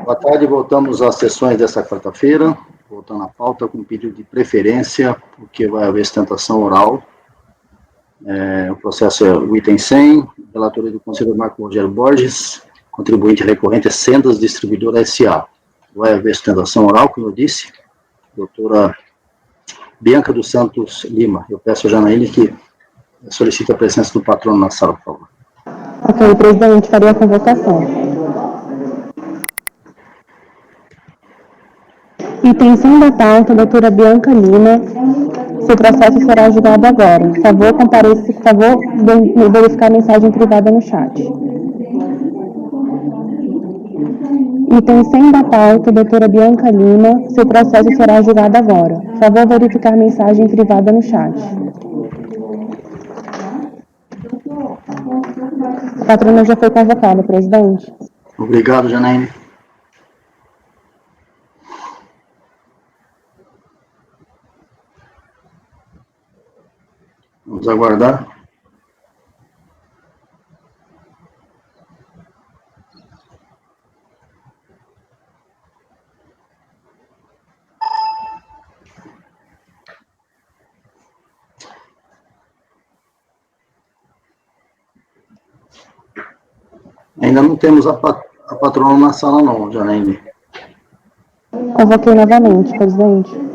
Boa tarde, voltamos às sessões dessa quarta-feira, voltando à pauta com pedido de preferência, porque vai haver sustentação oral. O processo é o item 100, relatoria do conselheiro Marco Rogério Borges, contribuinte recorrente é Sendas Distribuidora S.A. Vai haver sustentação oral, como eu disse, doutora Bianca dos Santos Lima. Eu peço a Janaíne que solicite a presença do patrono na sala, por favor. Ok, presidente, faria a convocação. Item 100 da pauta, doutora Bianca Lima. Seu processo será julgado agora. Por favor, compareça, por favor, verificar a mensagem privada no chat. Item 100 da pauta, doutora Bianca Lima. Seu processo será julgado agora. Por favor, verificar a mensagem privada no chat. A patrona já foi convocada, presidente. Obrigado, Janaíne. Vamos aguardar. Ainda não temos a patrona na sala não, Janaíne. Convoquei novamente, presidente.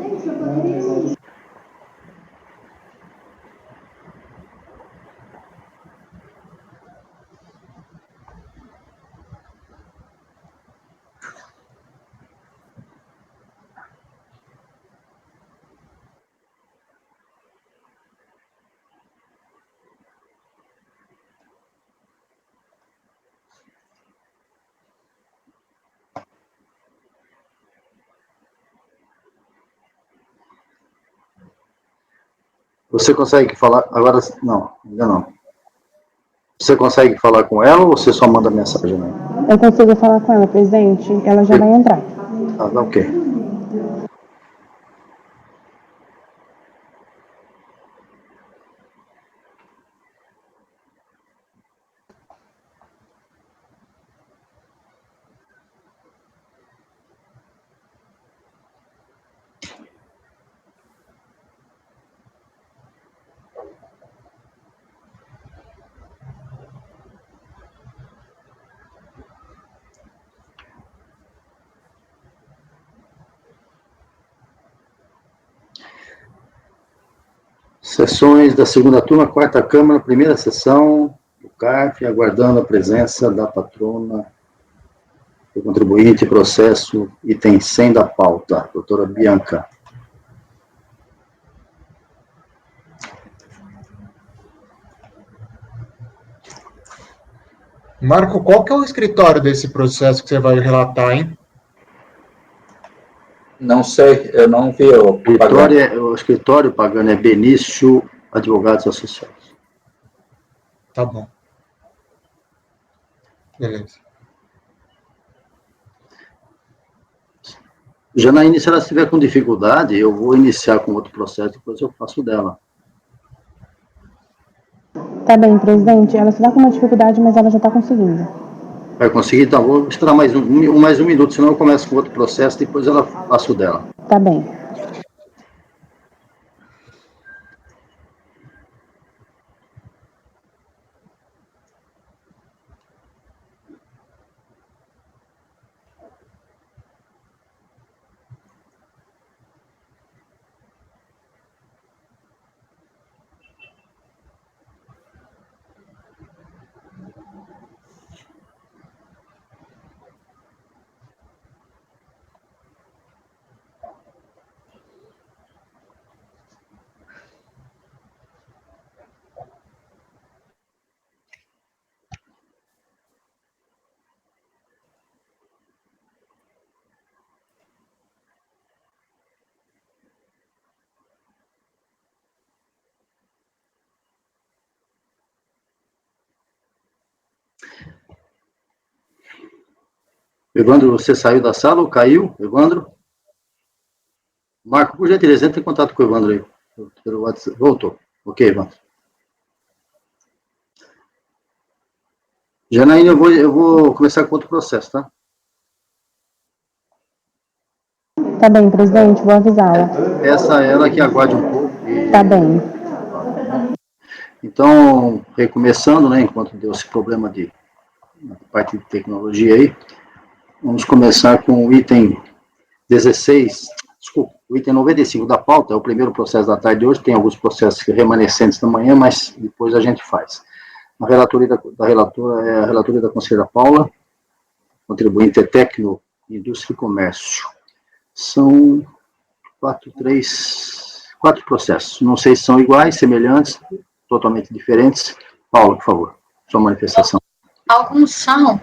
Você consegue falar, agora, não, ainda não. Você consegue falar com ela ou você só manda mensagem, né? Eu consigo falar com ela, presidente. Ela já vai entrar. Ah, ok. Sessões da segunda turma, quarta Câmara, primeira sessão do CARF, aguardando a presença da patrona do contribuinte, processo, item 100 da pauta, doutora Bianca. Marco, qual que é o escritório desse processo que você vai relatar, hein? Não sei, eu não vi O escritório pagando é Benício Advogados Associados. Tá bom. Beleza. Janaíne, se ela estiver com dificuldade, eu vou iniciar com outro processo, depois eu faço dela. Tá bem, presidente. Ela está com uma dificuldade, mas ela já está conseguindo. Vai conseguir? Então, vou esperar mais um minuto, senão eu começo com outro processo, depois ela faço dela. Tá bem. Evandro, você saiu da sala ou caiu? Evandro? Marco, por gentileza, entre em contato com o Evandro aí. Pelo WhatsApp. Voltou. Ok, Evandro. Janaína, eu vou começar com outro processo, tá? Tá bem, presidente, vou avisá-la. Peça a ela que aguarde um pouco. Tá bem. Então, recomeçando, né, enquanto deu esse problema de parte de tecnologia aí, vamos começar com o item 16, desculpa, o item 95 da pauta, é o primeiro processo da tarde de hoje, tem alguns processos remanescentes da manhã, mas depois a gente faz. A relatoria da relatora é a relatoria da conselheira Paula, contribuinte é Tecno, Indústria e Comércio. São quatro processos, não sei se são iguais, semelhantes, totalmente diferentes. Paula, por favor, sua manifestação. Alguns são,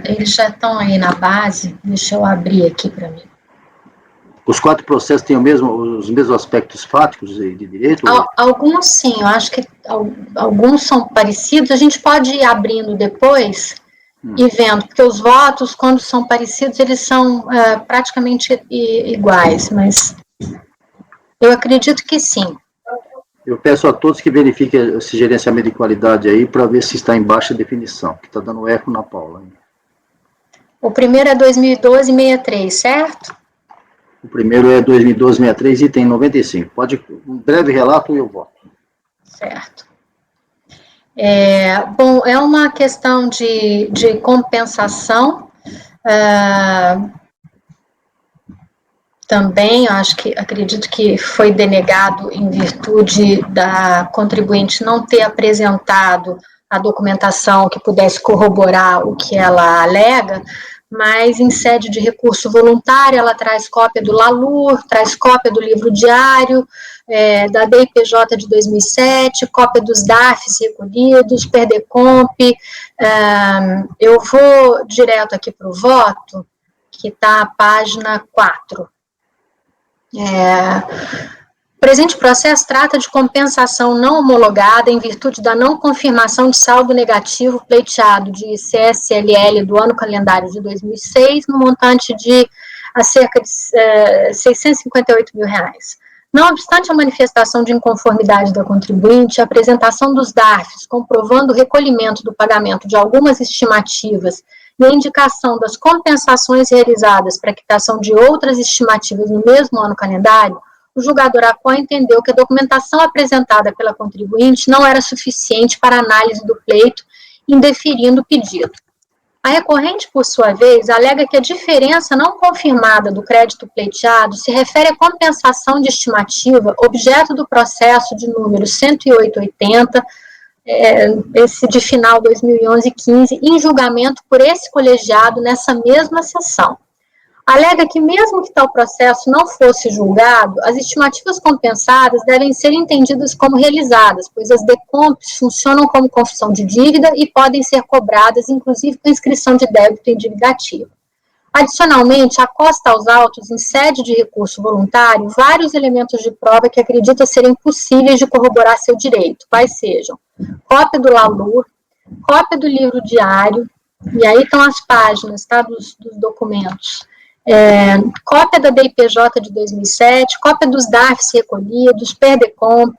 eles já estão aí na base, deixa eu abrir aqui para mim. Os 4 processos têm os mesmos aspectos fáticos de direito? Alguns sim, eu acho que alguns são parecidos, a gente pode ir abrindo depois e vendo, porque os votos, quando são parecidos, eles são praticamente iguais, mas eu acredito que sim. Eu peço a todos que verifiquem esse gerenciamento de qualidade aí, para ver se está em baixa definição, que está dando eco na Paula. O primeiro é 2012-63, certo? O primeiro é 2012-63, item 95. Pode, um breve relato e eu voto. Certo. Bom, é uma questão de compensação, também, acredito que foi denegado em virtude da contribuinte não ter apresentado a documentação que pudesse corroborar o que ela alega, mas em sede de recurso voluntário, ela traz cópia do LALUR, traz cópia do livro diário, da DIPJ de 2007, cópia dos DARFs recolhidos, PERDECOMP. Eu vou direto aqui para o voto, que está a página 4. O presente processo trata de compensação não homologada em virtude da não confirmação de saldo negativo pleiteado de CSLL do ano calendário de 2006, no montante de cerca de R$658 mil. Não obstante a manifestação de inconformidade da contribuinte, a apresentação dos DARFs comprovando o recolhimento do pagamento de algumas estimativas e a indicação das compensações realizadas para a quitação de outras estimativas no mesmo ano calendário, o julgador ACOA entendeu que a documentação apresentada pela contribuinte não era suficiente para análise do pleito, indeferindo o pedido. A recorrente, por sua vez, alega que a diferença não confirmada do crédito pleiteado se refere à compensação de estimativa, objeto do processo de número 10880, esse de final 2011-15, em julgamento por esse colegiado nessa mesma sessão. Alega que, mesmo que tal processo não fosse julgado, as estimativas compensadas devem ser entendidas como realizadas, pois as DECOMPs funcionam como confissão de dívida e podem ser cobradas, inclusive com inscrição de débito em dívida ativa. Adicionalmente, acosta aos autos, em sede de recurso voluntário, vários elementos de prova que acredita serem possíveis de corroborar seu direito, quais sejam cópia do LALUR, cópia do livro diário, e aí estão as páginas, tá, dos documentos, cópia da DIPJ de 2007, cópia dos DARFs recolhidos, PERDECOMP.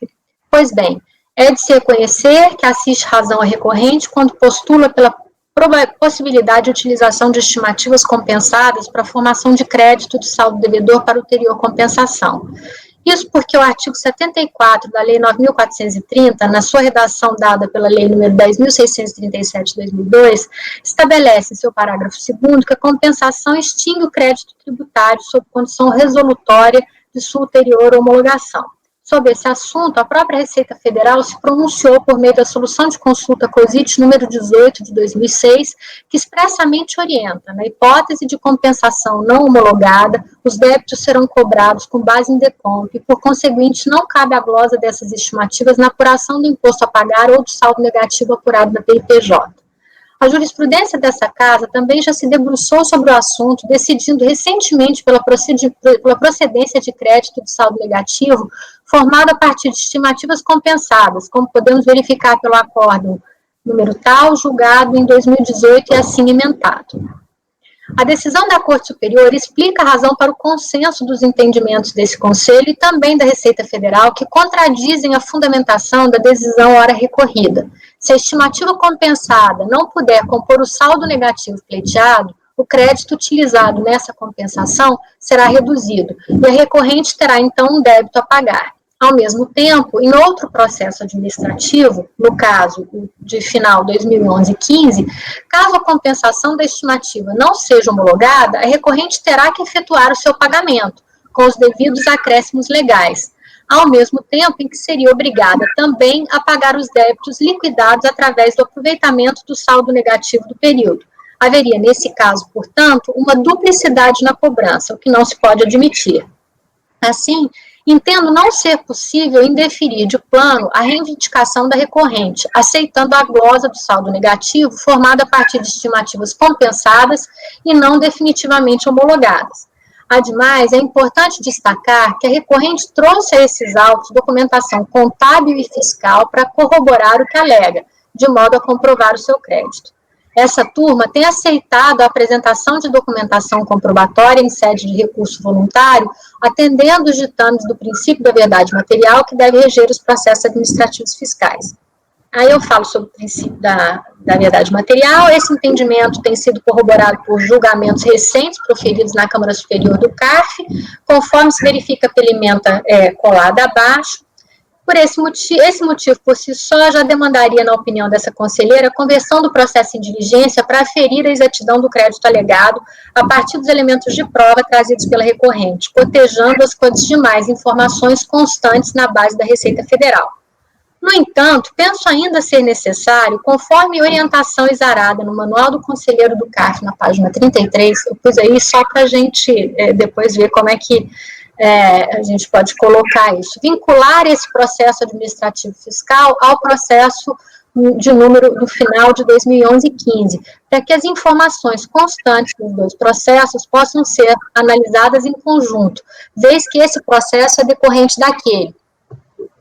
Pois bem, é de se reconhecer que assiste razão à recorrente quando postula pela possibilidade de utilização de estimativas compensadas para a formação de crédito de saldo devedor para ulterior compensação. Isso porque o artigo 74 da Lei 9.430, na sua redação dada pela Lei nº 10.637 de 2002, estabelece em seu parágrafo 2º que a compensação extingue o crédito tributário sob condição resolutória de sua ulterior homologação. Sobre esse assunto, a própria Receita Federal se pronunciou por meio da solução de consulta COSIT número 18 de 2006, que expressamente orienta, na hipótese de compensação não homologada, os débitos serão cobrados com base em DECOMP e, por conseguinte, não cabe a glosa dessas estimativas na apuração do imposto a pagar ou do saldo negativo apurado na DIPJ. A jurisprudência dessa casa também já se debruçou sobre o assunto, decidindo recentemente pela procedência de crédito de saldo negativo, formado a partir de estimativas compensadas, como podemos verificar pelo acórdão número tal, julgado em 2018 e assim emendado. A decisão da Corte Superior explica a razão para o consenso dos entendimentos desse Conselho e também da Receita Federal, que contradizem a fundamentação da decisão ora recorrida. Se a estimativa compensada não puder compor o saldo negativo pleiteado, o crédito utilizado nessa compensação será reduzido e a recorrente terá, então, um débito a pagar. Ao mesmo tempo, em outro processo administrativo, no caso de final 2011-15, caso a compensação da estimativa não seja homologada, a recorrente terá que efetuar o seu pagamento, com os devidos acréscimos legais, ao mesmo tempo em que seria obrigada também a pagar os débitos liquidados através do aproveitamento do saldo negativo do período. Haveria, nesse caso, portanto, uma duplicidade na cobrança, o que não se pode admitir. Assim, entendo não ser possível indeferir de plano a reivindicação da recorrente, aceitando a glosa do saldo negativo formada a partir de estimativas compensadas e não definitivamente homologadas. Ademais, é importante destacar que a recorrente trouxe a esses autos documentação contábil e fiscal para corroborar o que alega, de modo a comprovar o seu crédito. Essa turma tem aceitado a apresentação de documentação comprobatória em sede de recurso voluntário, atendendo os ditames do princípio da verdade material que deve reger os processos administrativos fiscais. Aí eu falo sobre o princípio da verdade material. Esse entendimento tem sido corroborado por julgamentos recentes proferidos na Câmara Superior do CARF, conforme se verifica pela ementa colada abaixo. Por esse motivo, por si só, já demandaria, na opinião dessa conselheira, a conversão do processo em diligência para aferir a exatidão do crédito alegado a partir dos elementos de prova trazidos pela recorrente, cotejando-as com as demais informações constantes na base da Receita Federal. No entanto, penso ainda ser necessário, conforme orientação exarada no Manual do Conselheiro do CARF, na página 33, eu pus aí só para a gente depois ver como é que a gente pode colocar isso, vincular esse processo administrativo fiscal ao processo de número do final de 2011 e 15, para que as informações constantes dos dois processos possam ser analisadas em conjunto, vez que esse processo é decorrente daquele,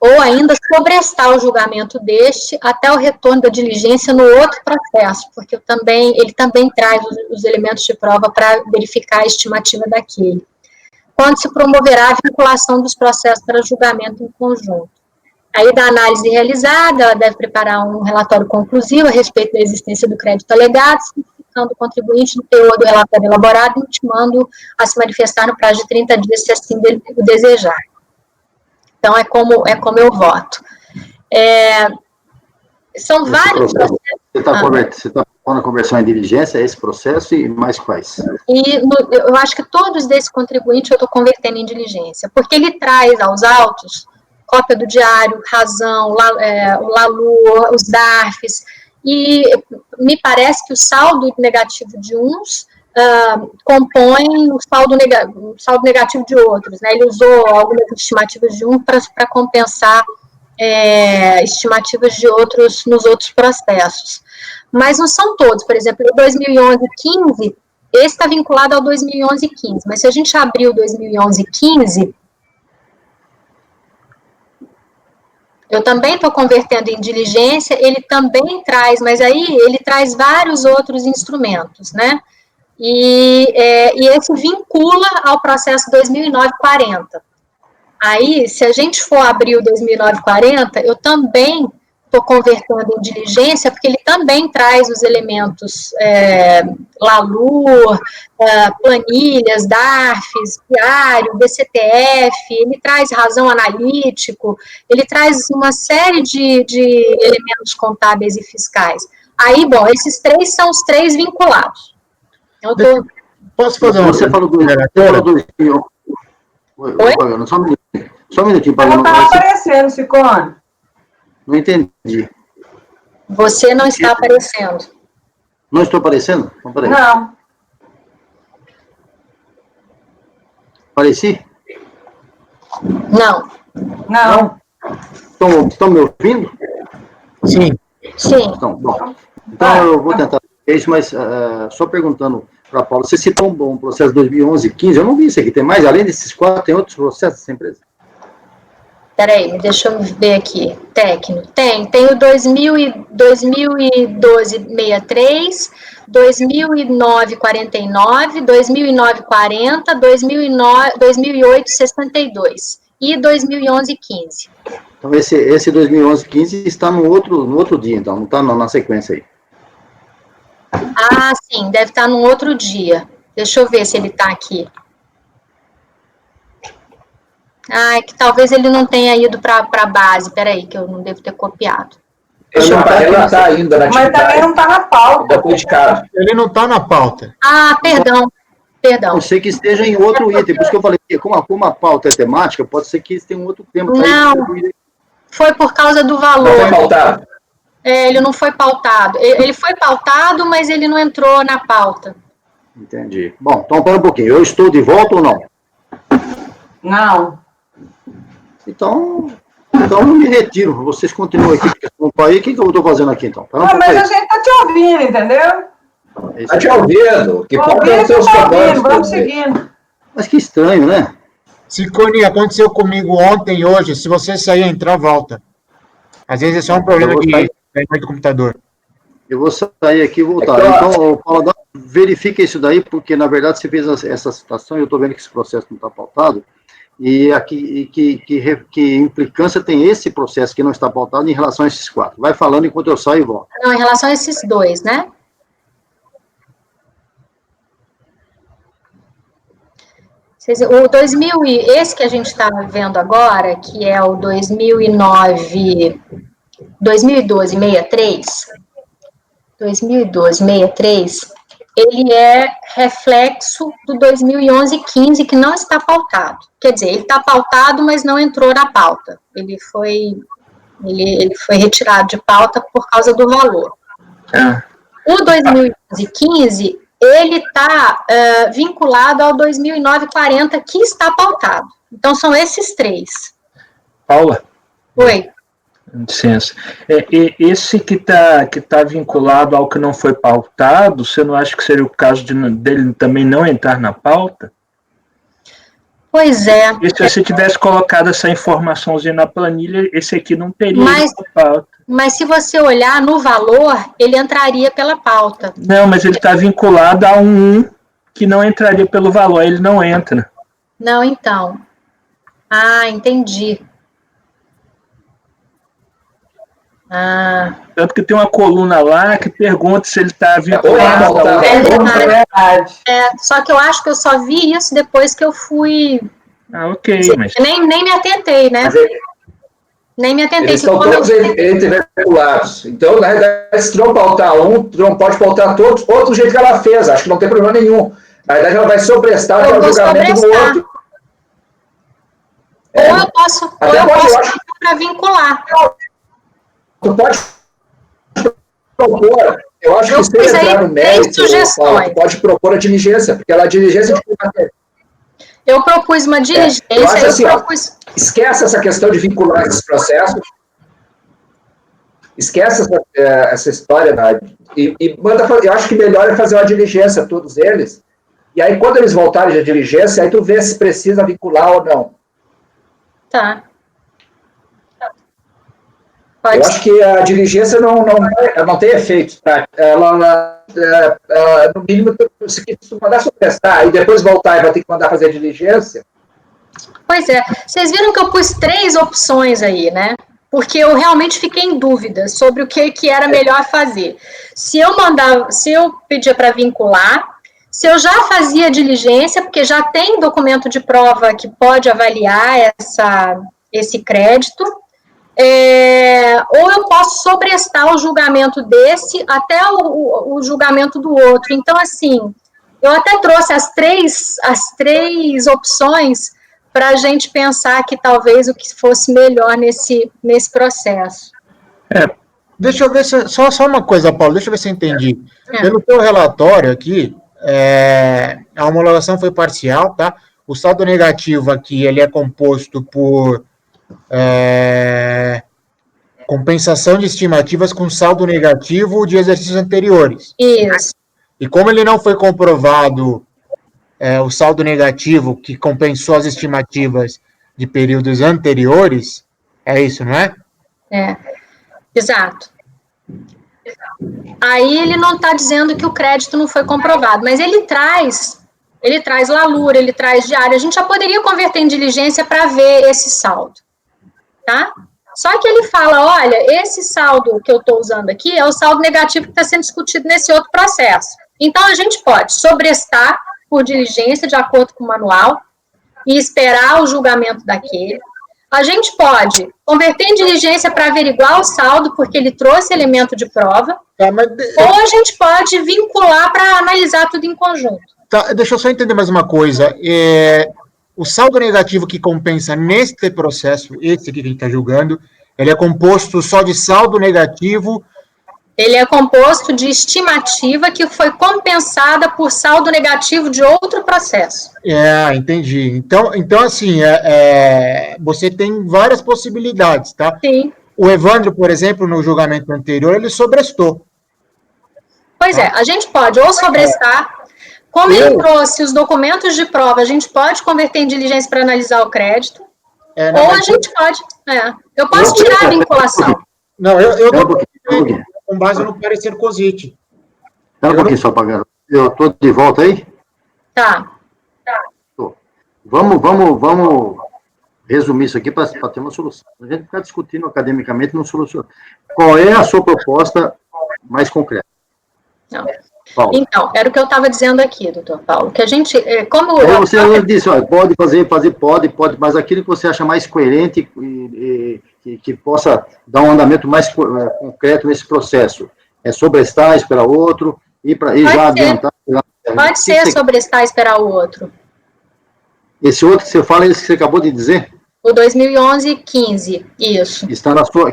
ou ainda sobrestar o julgamento deste até o retorno da diligência no outro processo, porque ele também traz os elementos de prova para verificar a estimativa daquele. Quando se promoverá a vinculação dos processos para julgamento em conjunto. Aí, da análise realizada, ela deve preparar um relatório conclusivo a respeito da existência do crédito alegado, cientificando o contribuinte no teor do relatório elaborado, intimando a se manifestar no prazo de 30 dias, se assim o desejar. Então, é como eu voto. São vários processos. Você está falando a conversão em diligência, esse processo e mais quais? Eu acho que todos desse contribuinte eu estou convertendo em diligência, porque ele traz aos autos cópia do diário, razão, o LALU, os DARFs, e me parece que o saldo negativo de uns compõe o saldo negativo de outros, né? Ele usou algumas estimativas de um para compensar estimativas de outros nos outros processos. Mas não são todos, por exemplo, o 2011 e 15, esse está vinculado ao 2011 e 15, mas se a gente abrir o 2011 e 15, eu também estou convertendo em diligência, ele também traz, mas aí ele traz vários outros instrumentos, né? E esse vincula ao processo 2009-40. Aí, se a gente for abrir o 2009-40, eu também estou convertendo em diligência, porque ele também traz os elementos LALU, planilhas, DARFs, diário, BCTF, ele traz razão analítico, ele traz uma série de elementos contábeis e fiscais. Aí, bom, esses três são os três vinculados. Posso fazer uma... Você falou do... Oi? Só um minutinho. Não está aparecendo, Ciccone. Não entendi. Você não está aparecendo. Não estou aparecendo? Então, peraí. Não. Apareci? Não. Não. Estão me ouvindo? Sim. Sim. Então eu vou tentar isso, mas só perguntando para a Paula, você citou um processo 2011 e 15, eu não vi isso aqui, tem mais? Além desses 4, tem outros processos dessa empresa? Peraí, deixa eu ver aqui. Técnico. Tem o 2012-63, 2009-49, 2009-40, 2008-62 e 2011-15. Então, esse 2011-15 está no outro dia, então, não está na sequência aí. Ah, sim, deve estar num outro dia. Deixa eu ver se ele está aqui. Ah, é que talvez ele não tenha ido para a base. Peraí, que eu não devo ter copiado. Ele não está relatar ainda na Mas atividade. também não está na pauta. Da politicada. Ele não está na pauta. Ah, perdão. Pode ser que esteja em outro item, por isso que eu falei, como a pauta é temática, pode ser que tenha um outro tema. Não, foi por causa do valor. Não foi pautado? Ele não foi pautado. Ele foi pautado, mas ele não entrou na pauta. Entendi. Bom, então para um pouquinho. Eu estou de volta ou não? Não. Então eu me retiro. Vocês continuam aqui, porque estão aí. O que eu estou fazendo aqui, então? Não, mas a gente está te ouvindo, entendeu? Está te ouvindo. Que falta é os seus ouvindo, comandos. vamos seguindo. Mas que estranho, né? Ciccone, aconteceu comigo ontem e hoje. Se você sair e entrar, volta. Às vezes é só um problema de do computador. Eu vou sair aqui e voltar. Então, Paulo, verifica isso daí, porque, na verdade, você fez essa citação e eu estou vendo que esse processo não está pautado. E aqui, que implicância tem esse processo que não está pautado em relação a esses 4? Vai falando enquanto eu saio e volto. Não, em relação a esses 2, né? O 2000 esse que a gente está vendo agora, que é o 2012-63, 2012-63, ele é reflexo do 2011-15, que não está pautado. Quer dizer, ele está pautado, mas não entrou na pauta. Ele foi retirado de pauta por causa do valor. O 2011-15, ele está vinculado ao 2009-40, que está pautado. Então, são esses 3. Paula? Oi. Licença. Esse que tá vinculado ao que não foi pautado, você não acha que seria o caso dele também não entrar na pauta? Pois é. E se você tivesse colocado essa informaçãozinha na planilha, esse aqui não teria pauta. Mas se você olhar no valor, ele entraria pela pauta. Não, mas ele está vinculado a um que não entraria pelo valor, ele não entra. Não, então. Ah, entendi. Tanto que tem uma coluna lá que pergunta se ele está vinculado. É verdade. Só que eu acho que eu só vi isso depois que eu fui... Ok, mas... Nem me atentei, né? Nem me atentei. Eles estão todos vinculados. Então, na verdade, se tu não pautar um, tu não pode pautar todos, outro jeito que ela fez. Acho que não tem problema nenhum. Na verdade, ela vai sobrestar o julgamento do outro. Ou eu posso para vincular. Tu pode propor, eu acho que se entrar no mérito, tu pode propor a diligência, porque ela é a diligência de combater. Eu propus uma diligência, esquece essa questão de vincular esses processos, esquece essa história, e manda fazer. Eu acho que melhor é fazer uma diligência, todos eles, e aí quando eles voltarem da diligência, aí tu vê se precisa vincular ou não. Tá. Eu acho que a diligência não tem efeito. Tá? Ela, no mínimo, se mandar sobrestar e depois voltar e vai ter que mandar fazer a diligência. Pois é. Vocês viram que eu pus 3 opções aí, né? Porque eu realmente fiquei em dúvida sobre o que era melhor fazer. Se eu pedia para vincular, se eu já fazia diligência, porque já tem documento de prova que pode avaliar esse crédito, ou eu posso sobrestar o julgamento desse até o julgamento do outro. Então, assim, eu até trouxe as três opções para a gente pensar que talvez o que fosse melhor nesse processo. Deixa eu ver só uma coisa, Paulo, deixa eu ver se eu entendi. Pelo teu relatório aqui, a homologação foi parcial, tá? O saldo negativo aqui, ele é composto por compensação de estimativas com saldo negativo de exercícios anteriores. Isso. E como ele não foi comprovado o saldo negativo que compensou as estimativas de períodos anteriores, é isso, não é? Exato. Aí ele não está dizendo que o crédito não foi comprovado, mas ele traz lalura, ele traz diário. A gente já poderia converter em diligência para ver esse saldo, tá? Só que ele fala, olha, esse saldo que eu estou usando aqui é o saldo negativo que está sendo discutido nesse outro processo. Então, a gente pode sobrestar por diligência, de acordo com o manual, e esperar o julgamento daquele. A gente pode converter em diligência para averiguar o saldo, porque ele trouxe elemento de prova, ou a gente pode vincular para analisar tudo em conjunto. Tá, deixa eu só entender mais uma coisa. O saldo negativo que compensa neste processo, esse aqui que a gente está julgando, ele é composto só de saldo negativo? Ele é composto de estimativa que foi compensada por saldo negativo de outro processo. Entendi. Então assim, você tem várias possibilidades, tá? Sim. O Evandro, por exemplo, no julgamento anterior, ele sobrestou. Pois a gente pode ou sobrestar. Como ele trouxe os documentos de prova, a gente pode converter em diligência para analisar o crédito, ou a gente pode. Eu posso tirar a vinculação. Não, eu com base no parecer COSIT. Espera um pouquinho só, Pagano. Eu estou de volta aí? Tá. Vamos resumir isso aqui para ter uma solução. A gente ficar discutindo academicamente não soluciona. Qual é a sua proposta mais concreta? Não. Então, era o que eu estava dizendo aqui, doutor Paulo, que a gente, como... Você disse, olha, pode fazer, pode, mas aquilo que você acha mais coerente e que possa dar um andamento mais concreto nesse processo, é sobrestar, esperar o outro, e já adiantar... Pode ser sobrestar, esperar o outro. Esse outro que você fala, esse que você acabou de dizer? O 2011-15, isso. Que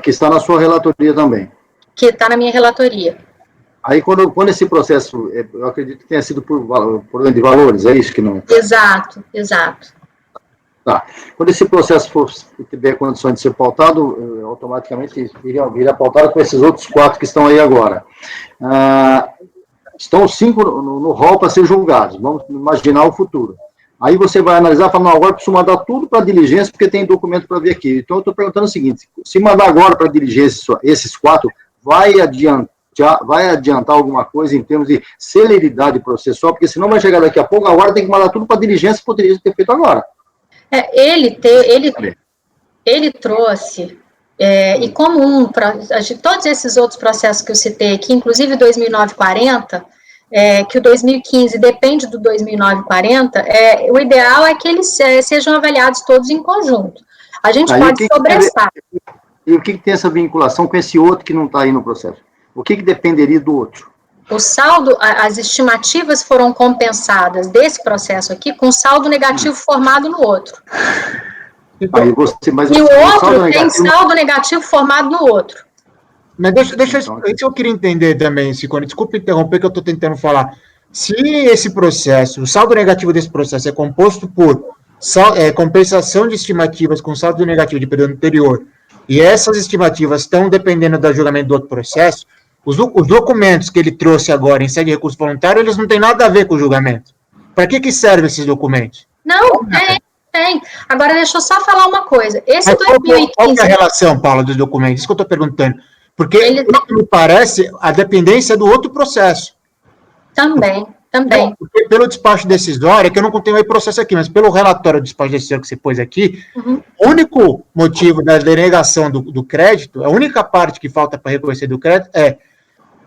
está na sua relatoria também. Que está na minha relatoria. Aí, quando esse processo, eu acredito que tenha sido por ordem de valores, é isso que não... Exato. Tá. Quando esse processo tiver condições de ser pautado, automaticamente virá pautado com esses outros 4 que estão aí agora. Estão 5 no rol para ser julgados, vamos imaginar o futuro. Aí você vai analisar e falar, não, agora preciso mandar tudo para diligência, porque tem documento para ver aqui. Então, eu estou perguntando o seguinte, se mandar agora para diligência esses 4, vai adiantar alguma coisa em termos de celeridade processual, porque senão vai chegar daqui a pouco, agora tem que mandar tudo para diligência, poderia ter feito agora. Ele trouxe, e como todos esses outros processos que eu citei aqui, inclusive 2009-40, que o 2015 depende do 2009-40, o ideal é que eles sejam avaliados todos em conjunto. A gente pode sobrestar. E o que tem essa vinculação com esse outro que não está aí no processo? O que dependeria do outro? O saldo, as estimativas foram compensadas desse processo aqui com saldo negativo formado no outro. E o outro tem saldo negativo formado no outro. Mas deixa eu queria entender também, Ciccone, desculpe interromper que eu estou tentando falar. Se esse processo, o saldo negativo desse processo é composto por compensação de estimativas com saldo negativo de período anterior, e essas estimativas estão dependendo do julgamento do outro processo, os documentos que ele trouxe agora em sede de recurso voluntário, eles não têm nada a ver com o julgamento. Para que servem esses documentos? Não, tem. Agora, deixa eu só falar uma coisa. Esse 2015... Qual é a relação, Paula, dos documentos? Isso que eu estou perguntando. Porque, me parece, a dependência do outro processo. Também. Porque pelo despacho decisório, que eu não tenho aí processo aqui, mas pelo relatório do despacho decisório que você pôs aqui, o único motivo da denegação do crédito, a única parte que falta para reconhecer do crédito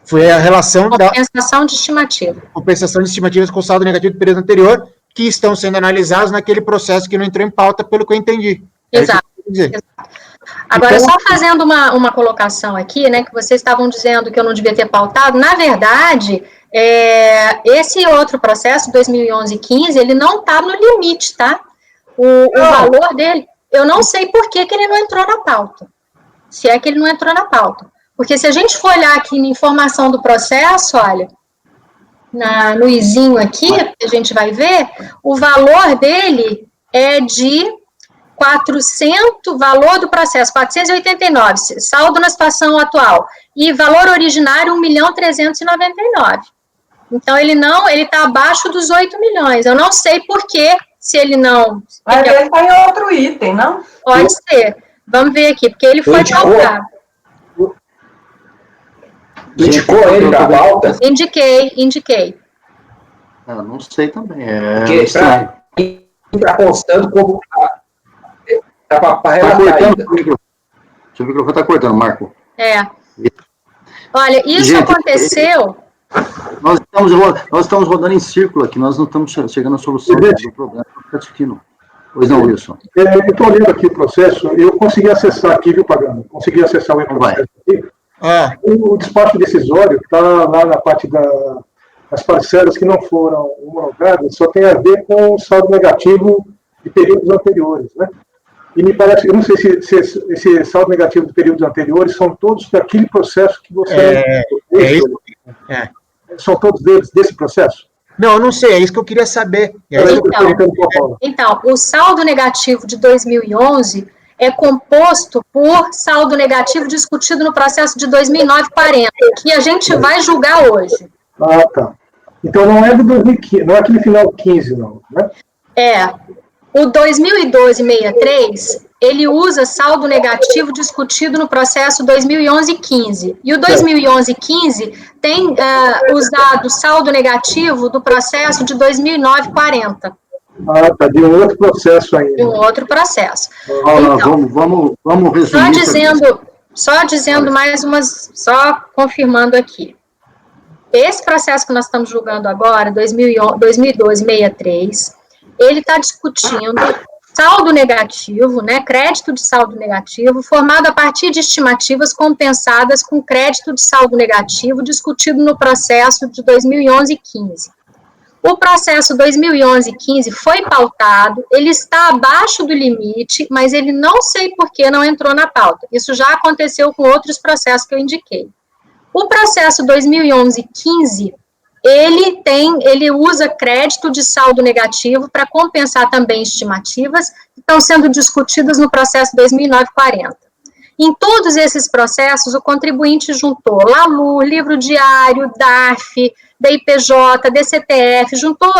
foi a relação compensação de estimativa. Compensação de estimativas com saldo negativo do período anterior, que estão sendo analisados naquele processo que não entrou em pauta, pelo que eu entendi. Exato. Agora, então, só fazendo uma colocação aqui, né, que vocês estavam dizendo que eu não devia ter pautado, na verdade, esse outro processo, 2011-15, ele não está no limite, tá? O valor dele, eu não sei por que ele não entrou na pauta, se é que ele não entrou na pauta. Porque se a gente for olhar aqui na informação do processo, olha, no izinho aqui, a gente vai ver, o valor dele é de 400, valor do processo, 489, saldo na situação atual, e valor originário, 1.399.000. Então, ele está abaixo dos 8 milhões. Eu não sei por que, se ele não... Mas ele está em outro item, não? Pode ser. Vamos ver aqui, porque ele foi pautado. Indicou ele para a pauta? Indiquei. Não sei também. Está constando como... Para relatar ainda. Seu microfone está cortando, Marco. Olha, isso Gente, aconteceu... Nós estamos rodando em círculo aqui, nós não estamos chegando à solução do problema que está discutindo. Pois não, Wilson? Eu estou olhando aqui o processo, eu consegui acessar aqui, viu, Pagano? Consegui acessar o processo aqui. O despacho decisório está lá na parte das parcelas que não foram homologadas, só tem a ver com o saldo negativo de períodos anteriores, né? E me parece, eu não sei se esse saldo negativo de períodos anteriores são todos daquele processo que você... São todos eles desse processo? Não, eu não sei, é isso que eu queria saber. Então, o saldo negativo de 2011 é composto por saldo negativo discutido no processo de 2009-40, que a gente vai julgar hoje. Ah, tá. Então não é de 2015, não é aquele final 15, não, né? O 2012-63, ele usa saldo negativo discutido no processo 2011-15. E o 2011-15 tem usado saldo negativo do processo de 2009-40. Ah, tá, de um outro processo ainda. De um outro processo. Então, vamos resumir. Só dizendo mais umas, só confirmando aqui. Esse processo que nós estamos julgando agora, 2012-63, ele está discutindo saldo negativo, né, crédito de saldo negativo, formado a partir de estimativas compensadas com crédito de saldo negativo discutido no processo de 2011-15. O processo 2011-15 foi pautado, ele está abaixo do limite, mas ele não sei por que não entrou na pauta. Isso já aconteceu com outros processos que eu indiquei. O processo 2011-15, ele usa crédito de saldo negativo para compensar também estimativas que estão sendo discutidas no processo 2009-40. Em todos esses processos, o contribuinte juntou LALU, livro diário, DARF, DIPJ, DCTF, juntou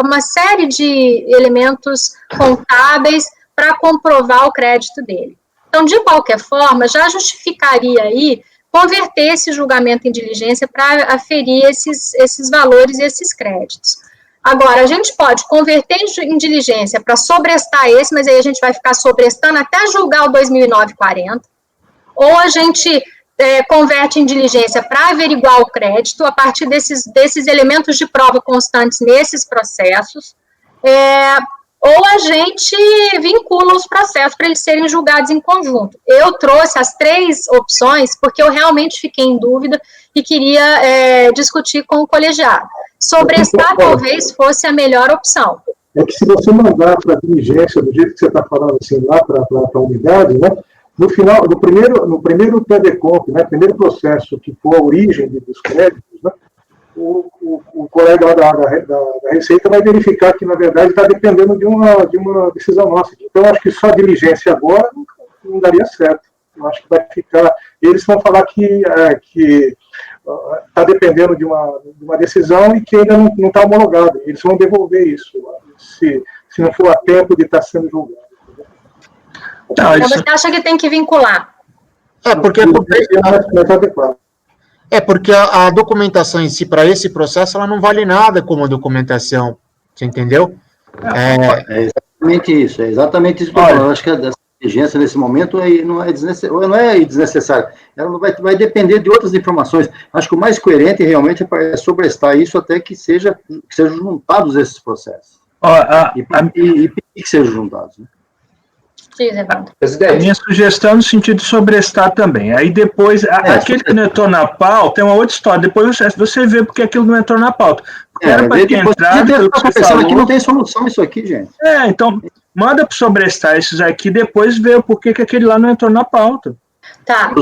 uma série de elementos contábeis para comprovar o crédito dele. Então, de qualquer forma, já justificaria aí converter esse julgamento em diligência para aferir esses valores e esses créditos. Agora, a gente pode converter em diligência para sobrestar esse, mas aí a gente vai ficar sobrestando até julgar o 2009-40, ou a gente converte em diligência para averiguar o crédito a partir desses elementos de prova constantes nesses processos, ou a gente vincula os processos para eles serem julgados em conjunto. Eu trouxe as três opções porque eu realmente fiquei em dúvida e queria discutir com o colegiado. Sobrestar talvez fosse a melhor opção. É que se você mandar para a diligência, do jeito que você está falando assim, lá para a unidade, né, no final, no primeiro PDCOMP, né, primeiro processo que for a origem dos créditos, né, o colega lá da Receita vai verificar que, na verdade, está dependendo de uma decisão nossa. Então, eu acho que só a diligência agora não daria certo. Eu acho que vai ficar... Eles vão falar que está dependendo de uma decisão e que ainda não está homologado. Eles vão devolver isso, se não for a tempo de estar sendo julgado. Então, você acha que tem que vincular? Porque a documentação em si, para esse processo, ela não vale nada como documentação, você entendeu? É exatamente isso, que eu falo. Eu acho que essa diligência nesse momento não é desnecessária, ela não vai depender de outras informações. Acho que o mais coerente realmente é sobrestar isso até que sejam juntados esses processos. E pedir que sejam juntados, né? A minha sugestão no sentido de sobrestar também. Aí depois, aquele que não entrou na pauta é uma outra história. Depois você vê porque aquilo não entrou na pauta. Era para ter entrado. Aqui não tem solução isso aqui, gente. Então, manda para sobrestar esses aqui, depois vê por que aquele lá não entrou na pauta. Tá.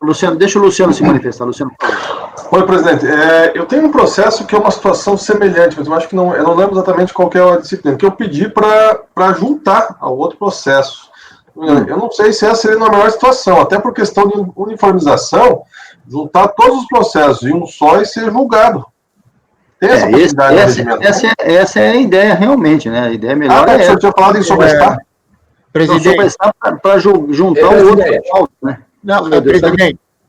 Luciano, deixa o Luciano se manifestar. Luciano, por favor. Oi, presidente. Eu tenho um processo que é uma situação semelhante, mas eu acho que eu não lembro exatamente qual que é a disciplina, que eu pedi para juntar ao outro processo. Eu não sei se essa seria a melhor situação, até por questão de uniformização, juntar todos os processos em um só e ser julgado. Tem essa possibilidade de regimento? Essa é a ideia, realmente, né? A ideia melhor o senhor tinha falado em sobrestar? Presidente. Sobrestar para juntar o outro, né? Não,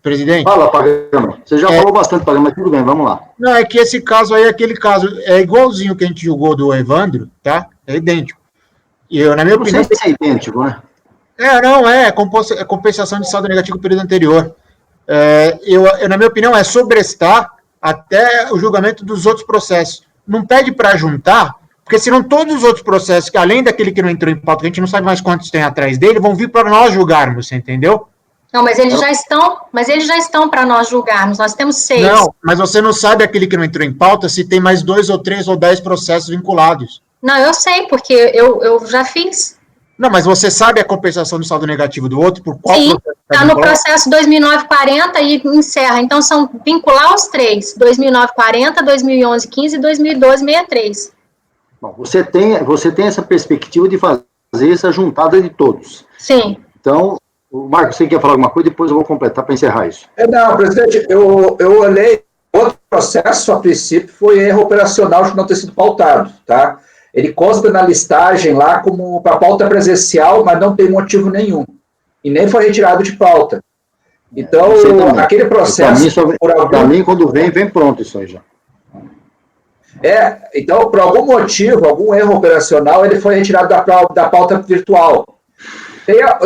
presidente. Fala, Pagano. Você já falou bastante, Pagano, mas tudo bem, vamos lá. Não, é que esse caso aí, aquele caso, é igualzinho que a gente julgou do Evandro, tá? É idêntico. E eu, na minha opinião... Não sei se é idêntico, né? Compensação de saldo negativo do período anterior. Na minha opinião, é sobrestar até o julgamento dos outros processos. Não pede para juntar, porque senão todos os outros processos, que além daquele que não entrou em pauta, que a gente não sabe mais quantos tem atrás dele, vão vir para nós julgarmos, você entendeu? Não, mas eles já estão para nós julgarmos, nós temos 6. Não, mas você não sabe aquele que não entrou em pauta se tem mais 2 ou 3 ou 10 processos vinculados. Não, eu sei, porque eu já fiz. Não, mas você sabe a compensação do saldo negativo do outro? Por qual Sim, processo está no processo 2009-40 e encerra. Então, são vincular os 3, 2009-40, 2011-15 e 2012-63. Bom, você tem essa perspectiva de fazer essa juntada de todos. Sim. Então, Marcos, você quer falar alguma coisa? Depois eu vou completar para encerrar isso. Não, presidente, eu olhei, outro processo, a princípio, foi erro operacional de não ter sido pautado, tá? Ele consta na listagem lá como para pauta presencial, mas não tem motivo nenhum. E nem foi retirado de pauta. Então, aquele processo... Para mim, quando vem pronto isso aí já. Então, por algum motivo, algum erro operacional, ele foi retirado da pauta virtual.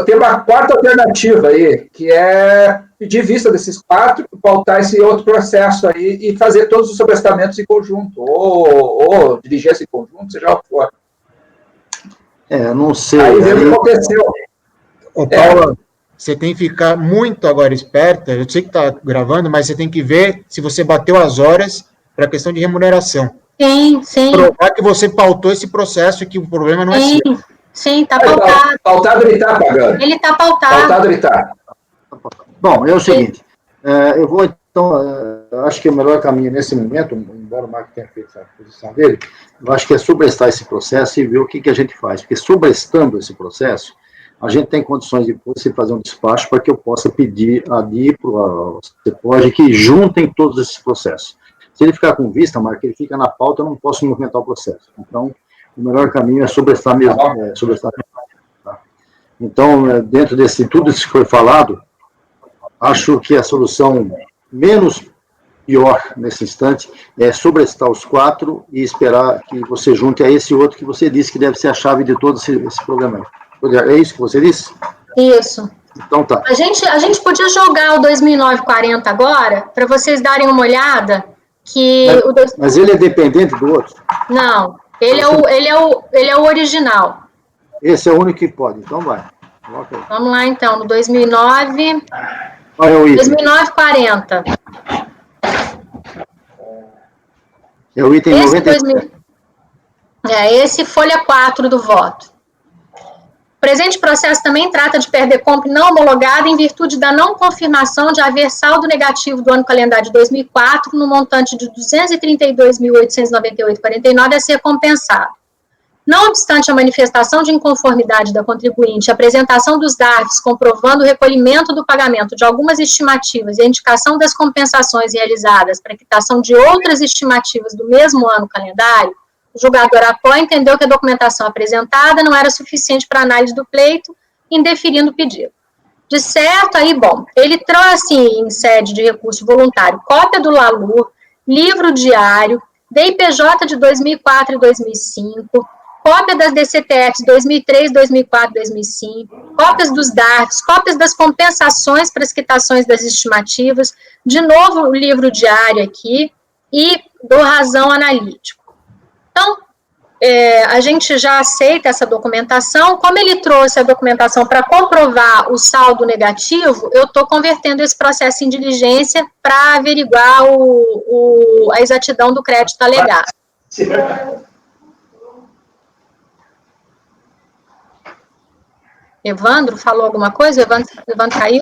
Tem uma quarta alternativa aí, que é pedir vista desses 4, pautar esse outro processo aí e fazer todos os sobrestamentos em conjunto, ou diligência em conjunto, seja o que for. Não sei. Aí vê o que aconteceu. Paula, você tem que ficar muito agora esperta, eu sei que está gravando, mas você tem que ver se você bateu as horas para a questão de remuneração. Sim. Provar que você pautou esse processo e que o problema não é seu. Sim, está pautado. Pautado ele está pagando. Ele está pautado. Pautado ele está. Bom, é o seguinte, eu vou então, acho que o melhor caminho nesse momento, embora o Marco tenha feito a posição dele, eu acho que é sobrestar esse processo e ver o que a gente faz, porque sobrestando esse processo, a gente tem condições de você fazer um despacho para que eu possa pedir a DIPRO, ao CEPOG, que juntem todos esses processos. Se ele ficar com vista, Marco, ele fica na pauta, eu não posso movimentar o processo. Então, o melhor caminho é sobrestar mesmo. Tá? Então, dentro desse tudo isso que foi falado, acho que a solução menos pior nesse instante é sobrestar os 4 e esperar que você junte a esse outro que você disse que deve ser a chave de todo esse problema. É isso que você disse? Isso. Então tá. A gente podia jogar o 2009-40 agora, para vocês darem uma olhada, mas ele é dependente do outro? Não. Ele é o original. Esse é o único que pode, então vai. Vamos lá, então, no 2009... Qual é o item? 2009-40. É o item 90. Esse folha 4 do voto. O presente processo também trata de PERDECOMP não homologada em virtude da não confirmação de haver saldo negativo do ano calendário de 2004 no montante de R$ 232.898,49 a ser compensado. Não obstante a manifestação de inconformidade da contribuinte, a apresentação dos DARFs comprovando o recolhimento do pagamento de algumas estimativas e a indicação das compensações realizadas para quitação de outras estimativas do mesmo ano calendário, o julgador APO entendeu que a documentação apresentada não era suficiente para análise do pleito, indeferindo o pedido. De certo, aí, bom, ele trouxe em sede de recurso voluntário cópia do LALUR, livro diário, DIPJ de 2004 e 2005, cópia das DCTFs 2003, 2004, 2005, cópias dos DARFs, cópias das compensações para as quitações das estimativas, de novo o livro diário aqui, e do razão analítico. Então, a gente já aceita essa documentação. Como ele trouxe a documentação para comprovar o saldo negativo, eu estou convertendo esse processo em diligência para averiguar a exatidão do crédito alegado. Evandro falou alguma coisa? Evandro caiu?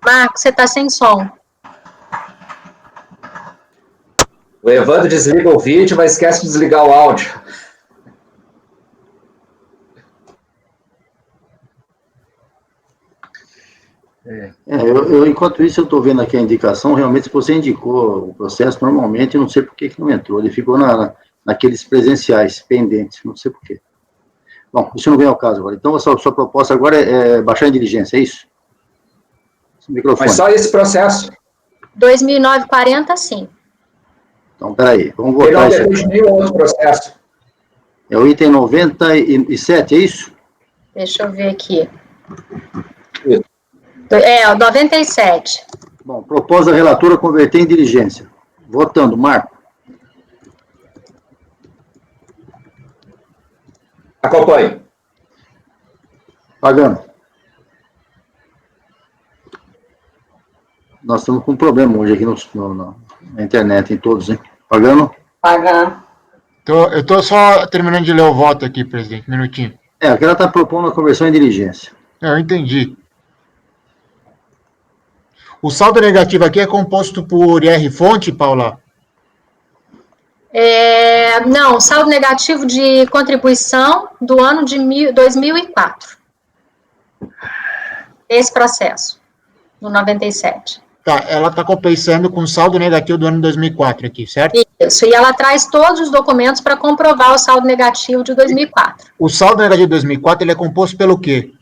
Marcos, você está sem som. O Evandro desliga o vídeo, mas esquece de desligar o áudio. Enquanto isso, eu estou vendo aqui a indicação. Realmente, se você indicou o processo, normalmente, eu não sei por que não entrou. Ele ficou naqueles presenciais, pendentes, não sei por quê. Bom, isso não vem ao caso agora. Então, a sua proposta agora é baixar em diligência, é isso? Microfone. Mas só esse processo? 2009-40, sim. Então, peraí, vamos voltar. Ele não depende de nenhum outro processo. É o item 97, é isso? Deixa eu ver aqui. O 97. Bom, propôs a relatora converter em diligência. Votando, Marco. Acompanhe. Pagando. Nós estamos com um problema hoje aqui na internet, em todos, hein? Pagando? Pagando. Eu estou só terminando de ler o voto aqui, presidente, um minutinho. Aqui ela está propondo a conversão em diligência. Eu entendi. O saldo negativo aqui é composto por IR fonte, Paula? Não, saldo negativo de contribuição do ano de 2004. Esse processo, no 97. Tá, ela está compensando com saldo negativo do ano 2004 aqui, certo? Isso, e ela traz todos os documentos para comprovar o saldo negativo de 2004. O saldo negativo de 2004, ele é composto pelo quê?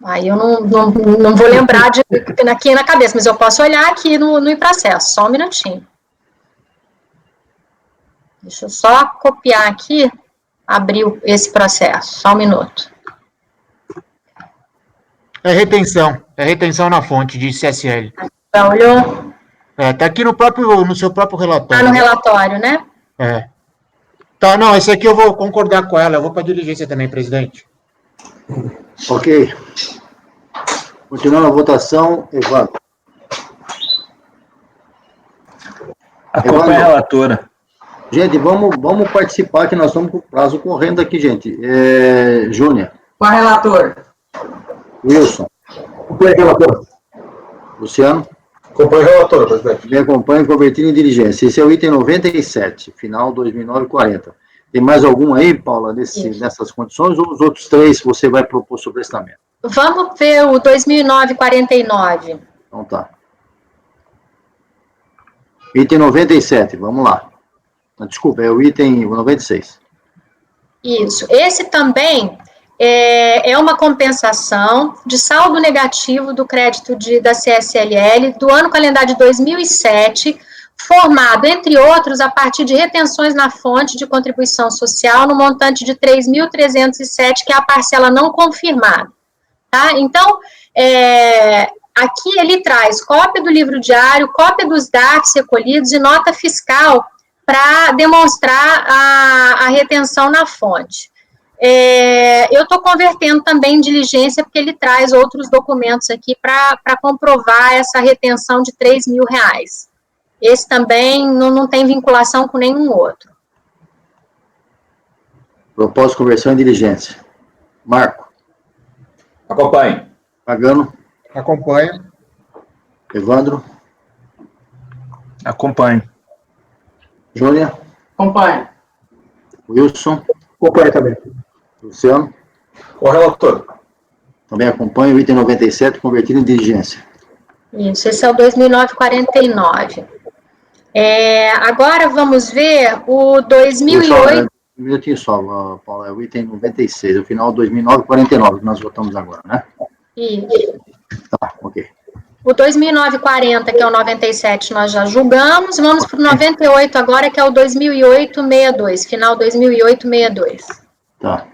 Aí eu não vou lembrar aqui na cabeça, mas eu posso olhar aqui no processo, só um minutinho. Deixa eu só copiar aqui, abrir esse processo, só um minuto. É retenção na fonte de CSL. Já olhou? Tá aqui no seu próprio relatório. Tá no relatório, né? Tá, não, esse aqui eu vou concordar com ela, eu vou para diligência também, presidente. Ok. Continuando a votação, Evandro. Acompanha a relatora. Gente, vamos participar, que nós estamos com o prazo correndo aqui, gente. Júnior. Com a relatora. Wilson. Acompanha, relator. Luciano. Acompanhe o relator, presidente. Me acompanha convertindo em diligência. Esse é o item 97, final 2009-40. Tem mais algum aí, Paula, nessas condições, ou os outros três você vai propor sobrestamento? Vamos ver o 2009-49. Então tá. Item 97, vamos lá. Desculpa, é o item 96. Isso. Esse também é uma compensação de saldo negativo do crédito da CSLL do ano calendário de 2007, formado, entre outros, a partir de retenções na fonte de contribuição social no montante de 3.307, que é a parcela não confirmada. Tá? Então, aqui ele traz cópia do livro diário, cópia dos dados recolhidos e nota fiscal para demonstrar a retenção na fonte. Eu estou convertendo também em diligência, porque ele traz outros documentos aqui para comprovar essa retenção de R$3.000. Esse também não tem vinculação com nenhum outro. Propósito de conversão em diligência. Marco. Acompanhe. Pagano. Acompanho. Evandro. Acompanho. Júnior. Acompanhe. Wilson. Acompanha também. Luciano. Com o relator. Também acompanho o item 97, convertido em diligência. Isso, esse é o 2009-49. Agora vamos ver o 2008... Um minutinho só, Paula, é o item 96, o final 2009-49, que nós votamos agora, né? Isso. Tá, ok. O 2009-40, que é o 97, nós já julgamos. Vamos para o 98 agora, que é o 2008-62, final 2008-62. Tá.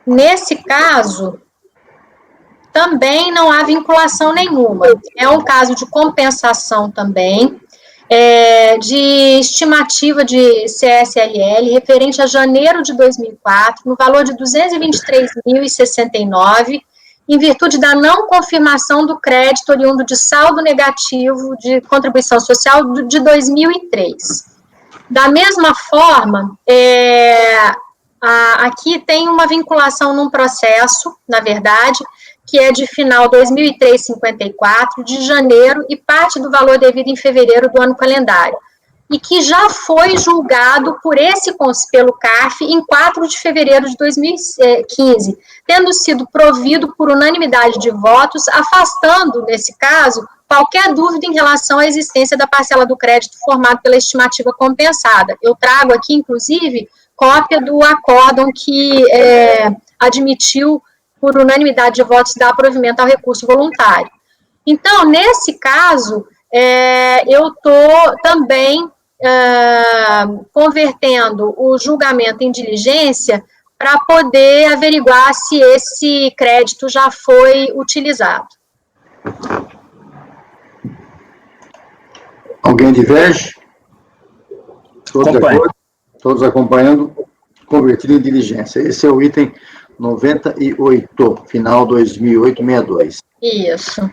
Nesse caso, também não há vinculação nenhuma. É um caso de compensação também, de estimativa de CSLL, referente a janeiro de 2004, no valor de R$ 223.069, em virtude da não confirmação do crédito oriundo de saldo negativo de contribuição social de 2003. Da mesma forma, aqui tem uma vinculação num processo, na verdade, que é de final 2003-54, de janeiro, e parte do valor devido em fevereiro do ano calendário, e que já foi julgado pelo CARF em 4 de fevereiro de 2015, tendo sido provido por unanimidade de votos, afastando, nesse caso, qualquer dúvida em relação à existência da parcela do crédito formado pela estimativa compensada. Eu trago aqui, inclusive, cópia do acórdão que admitiu, por unanimidade de votos, dar provimento ao recurso voluntário. Então, nesse caso, eu estou também convertendo o julgamento em diligência para poder averiguar se esse crédito já foi utilizado. Alguém diverge? Todos, de acordo? Todos acompanhando? Convertido em diligência. Esse é o item 98, final 2008-62. Isso.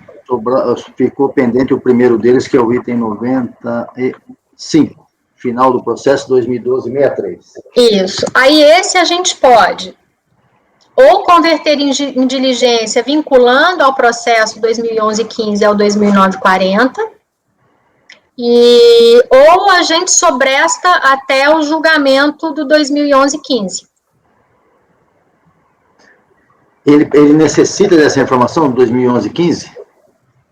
Ficou pendente o primeiro deles, que é o item 95, final do processo 2012-63. Isso. Aí esse a gente pode ou converter em diligência vinculando ao processo 2011-15 ao 2009-40, ou a gente sobresta até o julgamento do 2011-15. Ele necessita dessa informação do 2011-15?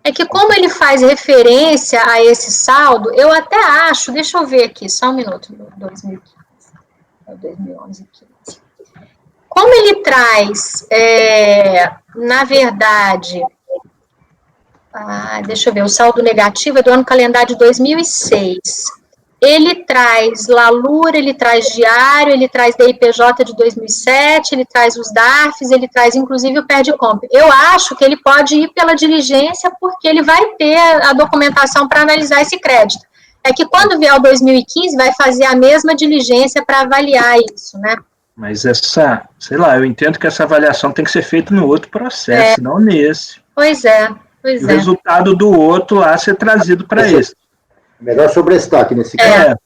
É que como ele faz referência a esse saldo, eu até acho, deixa eu ver aqui, só um minuto, 2015, 2011-15. Como ele traz, na verdade, deixa eu ver, o saldo negativo é do ano calendário de 2006. Ele traz LALUR, ele traz diário, ele traz DIPJ de 2007, ele traz os DARFs, ele traz inclusive o PERDCOMP. Eu acho que ele pode ir pela diligência porque ele vai ter a documentação para analisar esse crédito. É que quando vier o 2015 vai fazer a mesma diligência para avaliar isso, né? Mas sei lá, eu entendo que essa avaliação tem que ser feita no outro processo, não nesse. Pois é. O resultado do outro lá ser trazido para esse. Melhor sobrestar aqui nesse caso.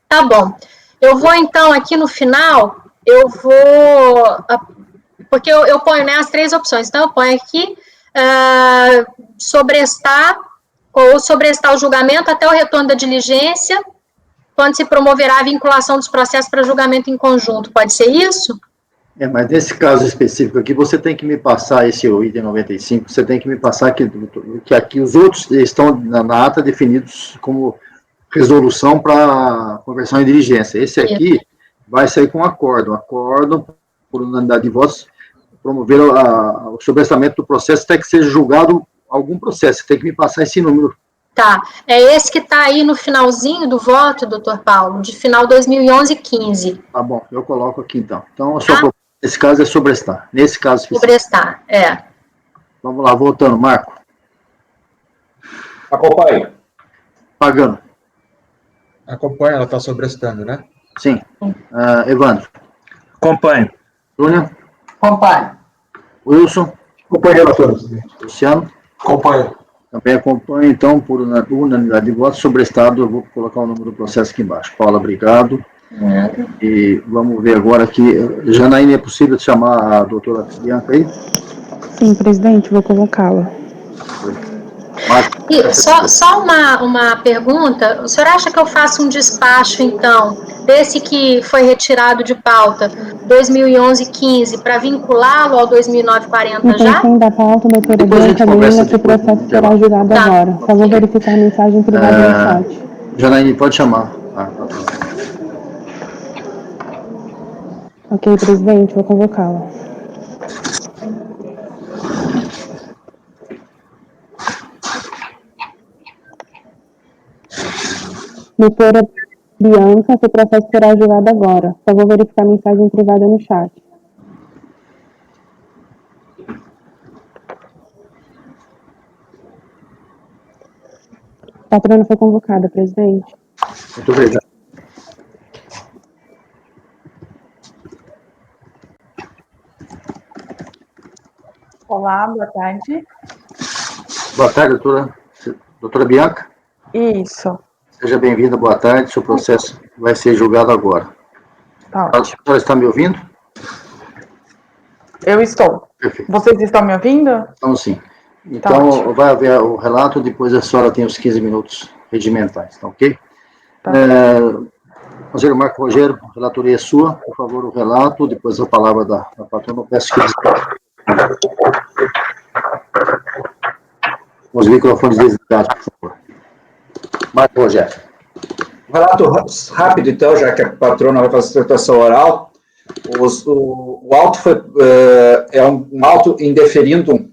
Tá bom. Eu vou, então, aqui no final, porque eu ponho, né, as três opções. Então, eu ponho aqui, sobrestar o julgamento até o retorno da diligência, quando se promoverá a vinculação dos processos para julgamento em conjunto. Pode ser isso? Mas nesse caso específico aqui, você tem que me passar esse item 95, você tem que me passar que aqui os outros estão na ata definidos como resolução para conversão em diligência. Esse aqui vai sair com acordo por unanimidade de votos, promover o sobrestamento do processo até que seja julgado algum processo. Você tem que me passar esse número. Tá, é esse que está aí no finalzinho do voto, doutor Paulo, de final 2011-15. Tá bom, eu coloco aqui então. Então, a sua proposta nesse caso é sobrestar. Nesse caso específico. Sobrestar, Vamos lá, voltando, Marco. Acompanhe. Pagano. Acompanha, ela está sobrestando, né? Sim. Evandro. Acompanho. Júnior. Acompanho. Wilson. Acompanha, relator. Luciano. Acompanho. Também acompanho, então, por unanimidade de votos, sobrestado, eu vou colocar o número do processo aqui embaixo. Paula, obrigado. E vamos ver agora aqui. Janaína, é possível chamar a doutora Bianca aí? Sim, presidente, vou convocá-la. E só uma pergunta, o senhor acha que eu faço um despacho, então, desse que foi retirado de pauta, 2011-15, para vinculá-lo ao 2009-40 já? Intenção da pauta, doutora Bianca Lima, que o processo será julgado agora. Por favor, verificar a mensagem privada no chat. Janaína, pode chamar. Ok, presidente, vou convocá-la. Doutora Bianca, seu processo será julgado agora. Por favor, verificar a mensagem privada no chat. A patrona foi convocada, presidente. Muito obrigado. Olá, boa tarde. Boa tarde, doutora. Doutora Bianca? Isso. Seja bem-vinda, boa tarde. Seu processo vai ser julgado agora. Tá ótimo. A senhora está me ouvindo? Eu estou. Perfeito. Vocês estão me ouvindo? Então, sim. Então, vai haver o relato, depois a senhora tem os 15 minutos regimentais, tá ok? Tá. Conselheiro Marco Rogério, a relatoria é sua, por favor, o relato, depois a palavra da patrona, eu peço que os microfones desligados, por favor. Marco Rogério. Relato rápido, então, já que a patrona vai fazer a sustentação oral. O auto é um auto indeferindo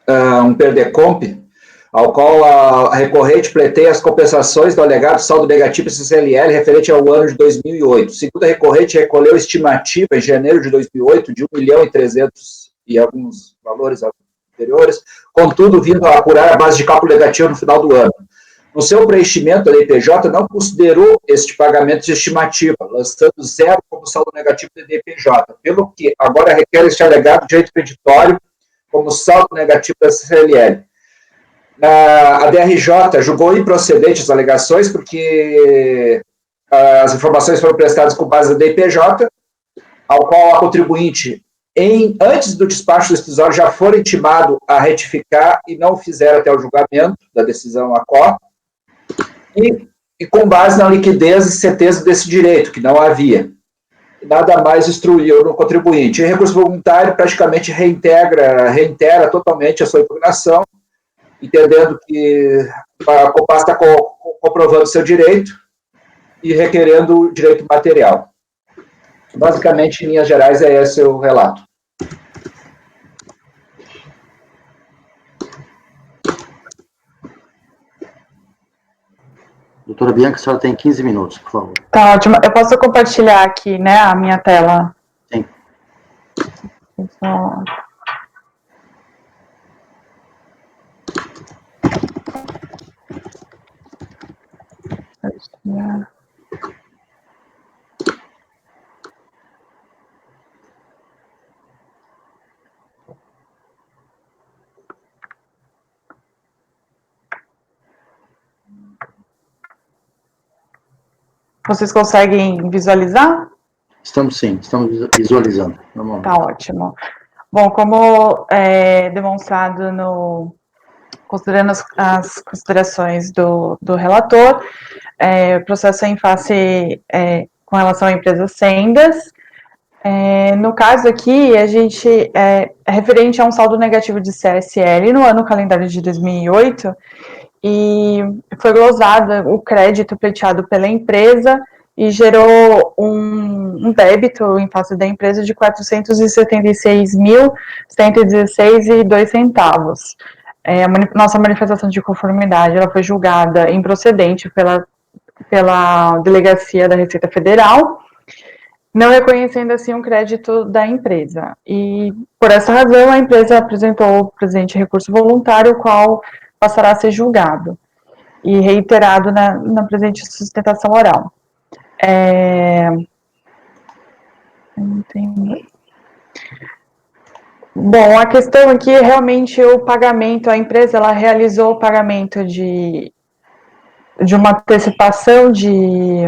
um PERDCOMP, ao qual a recorrente pleiteia as compensações do alegado saldo negativo CCLL referente ao ano de 2008. Segundo a recorrente, recolheu estimativa em janeiro de 2008 de 1.300.000 e alguns valores anteriores, contudo, vindo a apurar a base de cálculo negativo no final do ano. No seu preenchimento, a DPJ não considerou este pagamento de estimativa, lançando zero como saldo negativo da DPJ, pelo que agora requer este alegado direito creditório como saldo negativo da CCLL. A DRJ julgou improcedentes as alegações porque as informações foram prestadas com base na DPJ, ao qual a contribuinte, antes do despacho do escisório, já foi intimado a retificar e não o fizeram até o julgamento da decisão ACO, e com base na liquidez e certeza desse direito, que não havia. Nada mais instruiu no contribuinte. E o recurso voluntário praticamente reitera totalmente a sua impugnação, entendendo que a Copasa está comprovando seu direito e requerendo o direito material. Basicamente, em linhas gerais, é esse o relato. Doutora Bianca, a senhora tem 15 minutos, por favor. Tá ótimo. Eu posso compartilhar aqui, né, a minha tela? Sim. Então... Vocês conseguem visualizar? Estamos visualizando, normalmente. Tá ótimo. Bom, como demonstrado considerando as considerações do relator, o processo é em face com relação à empresa Sendas. No caso aqui, a gente é referente a um saldo negativo de CSL no ano calendário de 2008, e foi glosado o crédito pleiteado pela empresa e gerou um débito em face da empresa de R$ 476.116,02. Nossa manifestação de conformidade ela foi julgada improcedente pela Delegacia da Receita Federal, não reconhecendo assim um crédito da empresa. E, por essa razão, a empresa apresentou o presente recurso voluntário, o qual passará a ser julgado e reiterado na presente sustentação oral. Bom, a questão aqui é realmente o pagamento. A empresa ela realizou o pagamento de uma antecipação de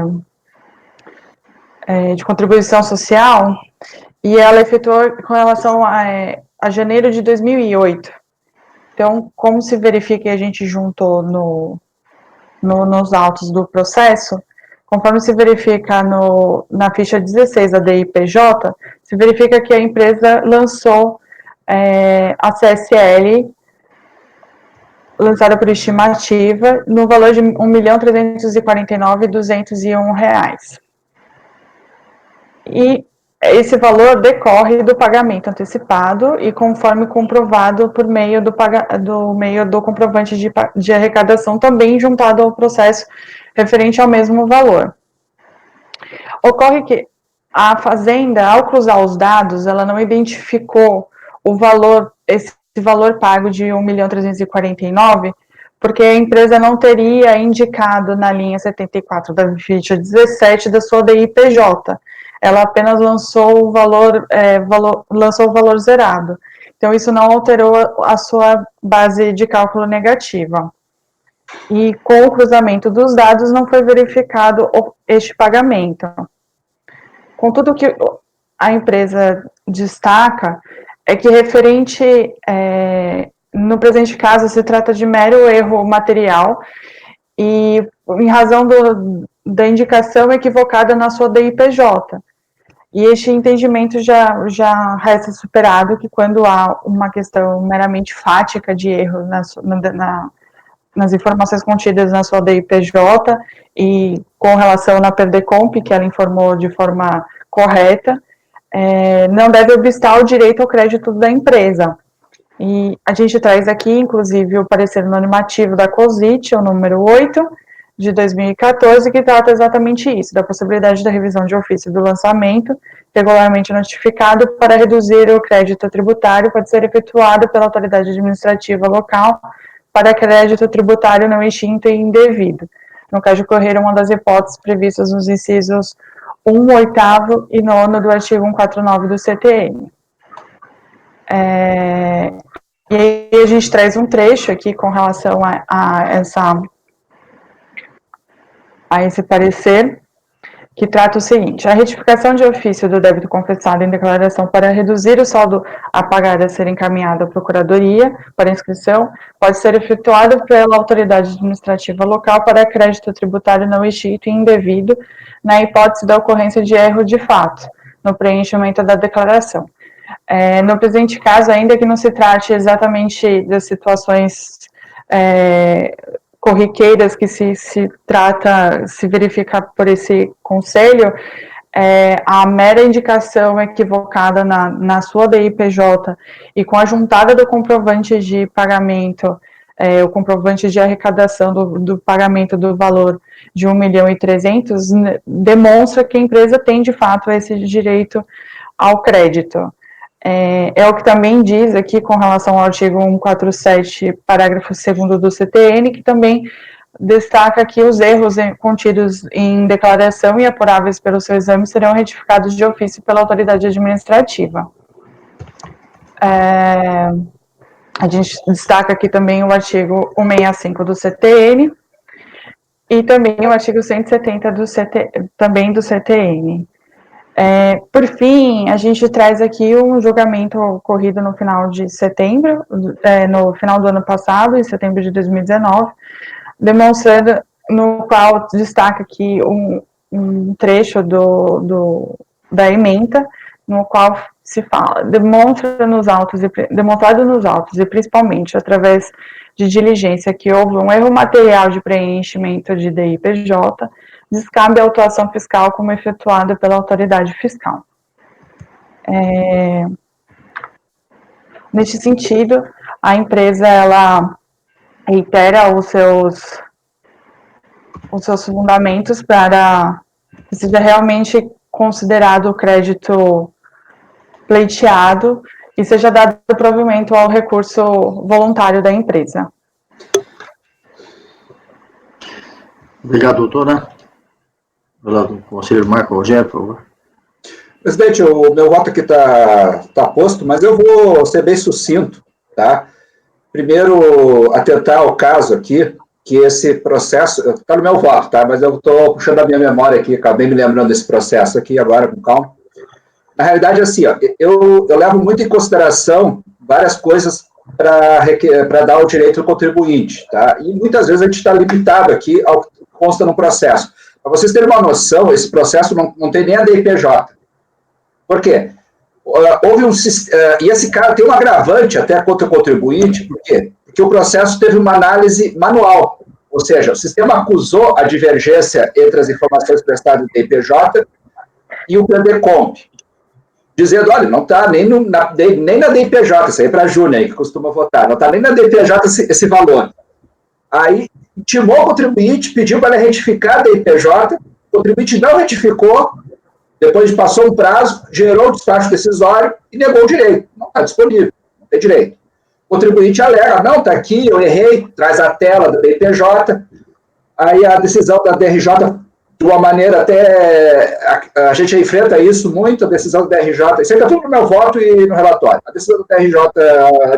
contribuição social, e ela efetuou com relação a janeiro de 2008. Então, como se verifica, e a gente juntou nos autos do processo, conforme se verifica na ficha 16 da DIPJ, se verifica que a empresa lançou a CSL, lançada por estimativa, no valor de R$ 1.349.201. E esse valor decorre do pagamento antecipado e conforme comprovado por meio do comprovante de arrecadação, também juntado ao processo referente ao mesmo valor. Ocorre que a Fazenda, ao cruzar os dados, ela não identificou esse valor pago de R$ 1.349.000, porque a empresa não teria indicado na linha 74 da ficha 17 da sua DIPJ. Ela apenas lançou o valor zerado. Então, isso não alterou a sua base de cálculo negativa. E com o cruzamento dos dados, não foi verificado este pagamento. Contudo, o que a empresa destaca é que referente, no presente caso, se trata de mero erro material e em razão da indicação equivocada na sua DIPJ. E este entendimento já resta superado, que quando há uma questão meramente fática de erro nas informações contidas na sua DIPJ e com relação na PERDECOMP, que ela informou de forma correta, não deve obstar o direito ao crédito da empresa. E a gente traz aqui, inclusive, o parecer normativo da COSIT, o número 8, de 2014, que trata exatamente isso, da possibilidade da revisão de ofício do lançamento, regularmente notificado para reduzir o crédito tributário, pode ser efetuado pela autoridade administrativa local para crédito tributário não extinto e indevido, no caso de ocorrer uma das hipóteses previstas nos incisos 1, 8º e 9º do artigo 149 do CTN. E aí a gente traz um trecho aqui com relação a esse parecer, que trata o seguinte: a retificação de ofício do débito confessado em declaração para reduzir o saldo a pagar a ser encaminhado à Procuradoria para inscrição pode ser efetuada pela autoridade administrativa local para crédito tributário não extinto e indevido, na hipótese da ocorrência de erro de fato, no preenchimento da declaração. No presente caso, ainda que não se trate exatamente das situações corriqueiras que se verifica por esse conselho, a mera indicação equivocada na sua DIPJ e com a juntada do comprovante de pagamento, o comprovante de arrecadação do pagamento do valor de 1.300.000, demonstra que a empresa tem de fato esse direito ao crédito. É o que também diz aqui com relação ao artigo 147, parágrafo 2º do CTN, que também destaca que os erros contidos em declaração e apuráveis pelo seu exame serão retificados de ofício pela autoridade administrativa. A gente destaca aqui também o artigo 165 do CTN e também o artigo 170 também do CTN. Por fim, a gente traz aqui um julgamento ocorrido no final de setembro, no final do ano passado, em setembro de 2019, demonstrando, no qual destaca aqui um trecho da ementa, no qual se fala, demonstrado nos autos e principalmente através de diligência que houve um erro material de preenchimento de DIPJ, descabe a autuação fiscal como efetuada pela autoridade fiscal. Neste sentido, a empresa ela reitera os seus fundamentos para que seja realmente considerado o crédito pleiteado e seja dado provimento ao recurso voluntário da empresa. Obrigado, doutora. Do conselheiro Marco Rogério, por favor. Presidente, o meu voto aqui está posto, mas eu vou ser bem sucinto, tá? Primeiro, atentar ao caso aqui, que esse processo, está no meu voto, tá? Mas eu estou puxando a minha memória aqui, acabei me lembrando desse processo aqui agora, com calma. Na realidade, assim, ó, eu levo muito em consideração várias coisas para dar o direito do contribuinte, tá? E muitas vezes a gente está limitado aqui ao que consta no processo. Para vocês terem uma noção, esse processo não tem nem a DIPJ. Por quê? E esse cara tem um agravante até contra o contribuinte, por quê? Porque o processo teve uma análise manual, ou seja, o sistema acusou a divergência entre as informações prestadas no DIPJ e o PDComp, dizendo, olha, não está nem na DIPJ, isso aí é para a Júnior, que costuma votar, não está nem na DIPJ esse valor. Aí, intimou o contribuinte, pediu para ele retificar a DIPJ, o contribuinte não retificou, depois passou um prazo, gerou o despacho decisório e negou o direito. Não está disponível, não tem direito. O contribuinte alega, não, está aqui, eu errei, traz a tela da DIPJ, aí a decisão da DRJ, de uma maneira até, a gente enfrenta isso muito, a decisão da DRJ, isso aí está tudo no meu voto e no relatório, a decisão da DRJ,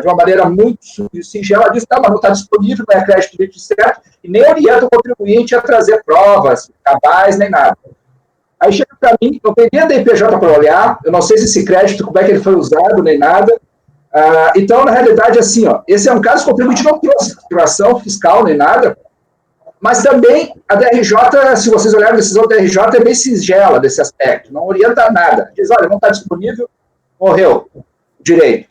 de uma maneira muito singela, diz, não, mas não está disponível, não é crédito certo, e nem orienta o contribuinte a trazer provas, cabais, nem nada. Aí chega para mim, não tem nem a DIPJ para olhar, eu não sei se esse crédito, como é que ele foi usado, nem nada. Então, na realidade, assim, ó, esse é um caso que o contribuinte não trouxe situação fiscal, nem nada, mas também a DRJ, se vocês olharem a decisão da DRJ, é bem singela desse aspecto, não orienta nada. Diz, olha, não está disponível, morreu o direito.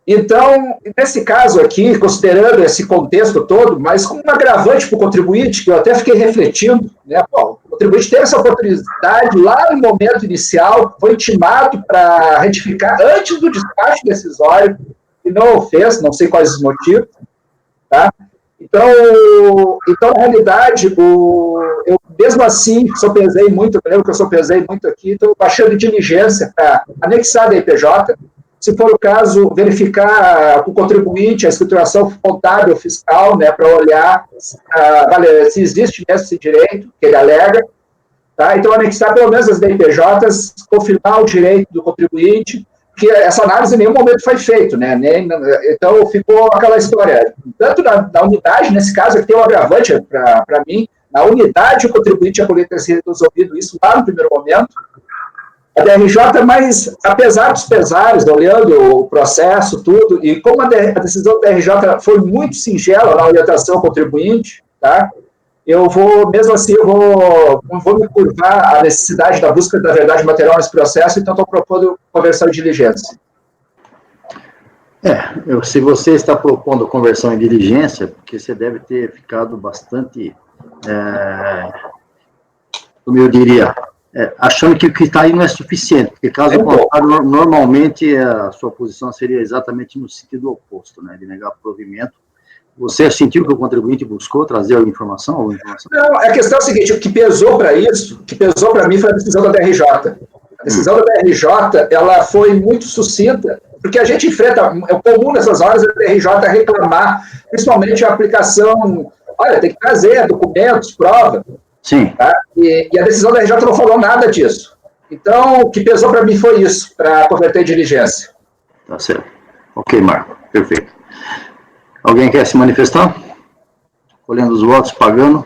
Então, nesse caso aqui, considerando esse contexto todo, mas como um agravante para o contribuinte, que eu até fiquei refletindo, né, pô, o contribuinte teve essa oportunidade lá no momento inicial, foi intimado para retificar antes do despacho decisório, e não o fez, não sei quais os motivos, tá? Então, na realidade, eu mesmo assim, sopesei muito, eu lembro que eu sopesei muito aqui, estou baixando diligência para anexar a DPJ, se for o caso, verificar o contribuinte, a escrituração contábil fiscal, né, para olhar se existe mesmo esse direito que ele alega, tá? Então, anexar pelo menos as DPJs, confirmar o direito do contribuinte, que essa análise em nenhum momento foi feita, né? Então, ficou aquela história, tanto na unidade, nesse caso, que tem um agravante para mim, na unidade o contribuinte ia poder ter sido resolvido isso lá no primeiro momento, a DRJ, mas apesar dos pesares, olhando o processo, tudo, e como a decisão da DRJ foi muito singela na orientação ao contribuinte, tá? Mesmo assim, não vou me curvar à necessidade da busca da verdade material nesse processo, então estou propondo conversão em diligência. Se você está propondo conversão em diligência, porque você deve ter ficado bastante, como eu diria, achando que o que está aí não é suficiente, porque caso contrário, normalmente a sua posição seria exatamente no sentido oposto, né, de negar provimento. Você sentiu que o contribuinte buscou trazer a informação? Não, a questão é a seguinte, o que pesou para isso, o que pesou para mim foi a decisão da DRJ. A decisão da DRJ, ela foi muito sucinta, porque a gente enfrenta, é comum nessas horas a DRJ reclamar, principalmente a aplicação, olha, tem que trazer documentos, prova. Sim. Tá? E a decisão da DRJ não falou nada disso. Então, o que pesou para mim foi isso, para converter em diligência. Tá certo. Ok, Marco, perfeito. Alguém quer se manifestar? Colhendo os votos, pagando.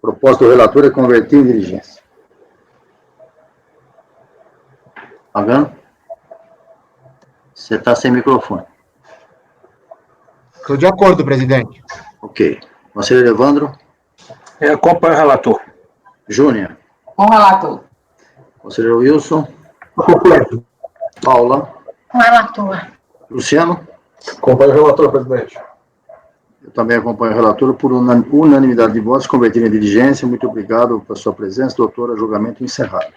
Proposta do relator é converter em diligência. Pagando? Você está sem microfone. Estou de acordo, presidente. Ok. Conselheiro Evandro? Acompanho o relator. Júnior? Com o relator. Conselheiro Wilson? Acompanho. Paula? Com o relator. Luciano? Acompanho o relator, presidente. Eu também acompanho o relator por unanimidade de votos, convertido em diligência. Muito obrigado pela sua presença, doutora. Julgamento encerrado.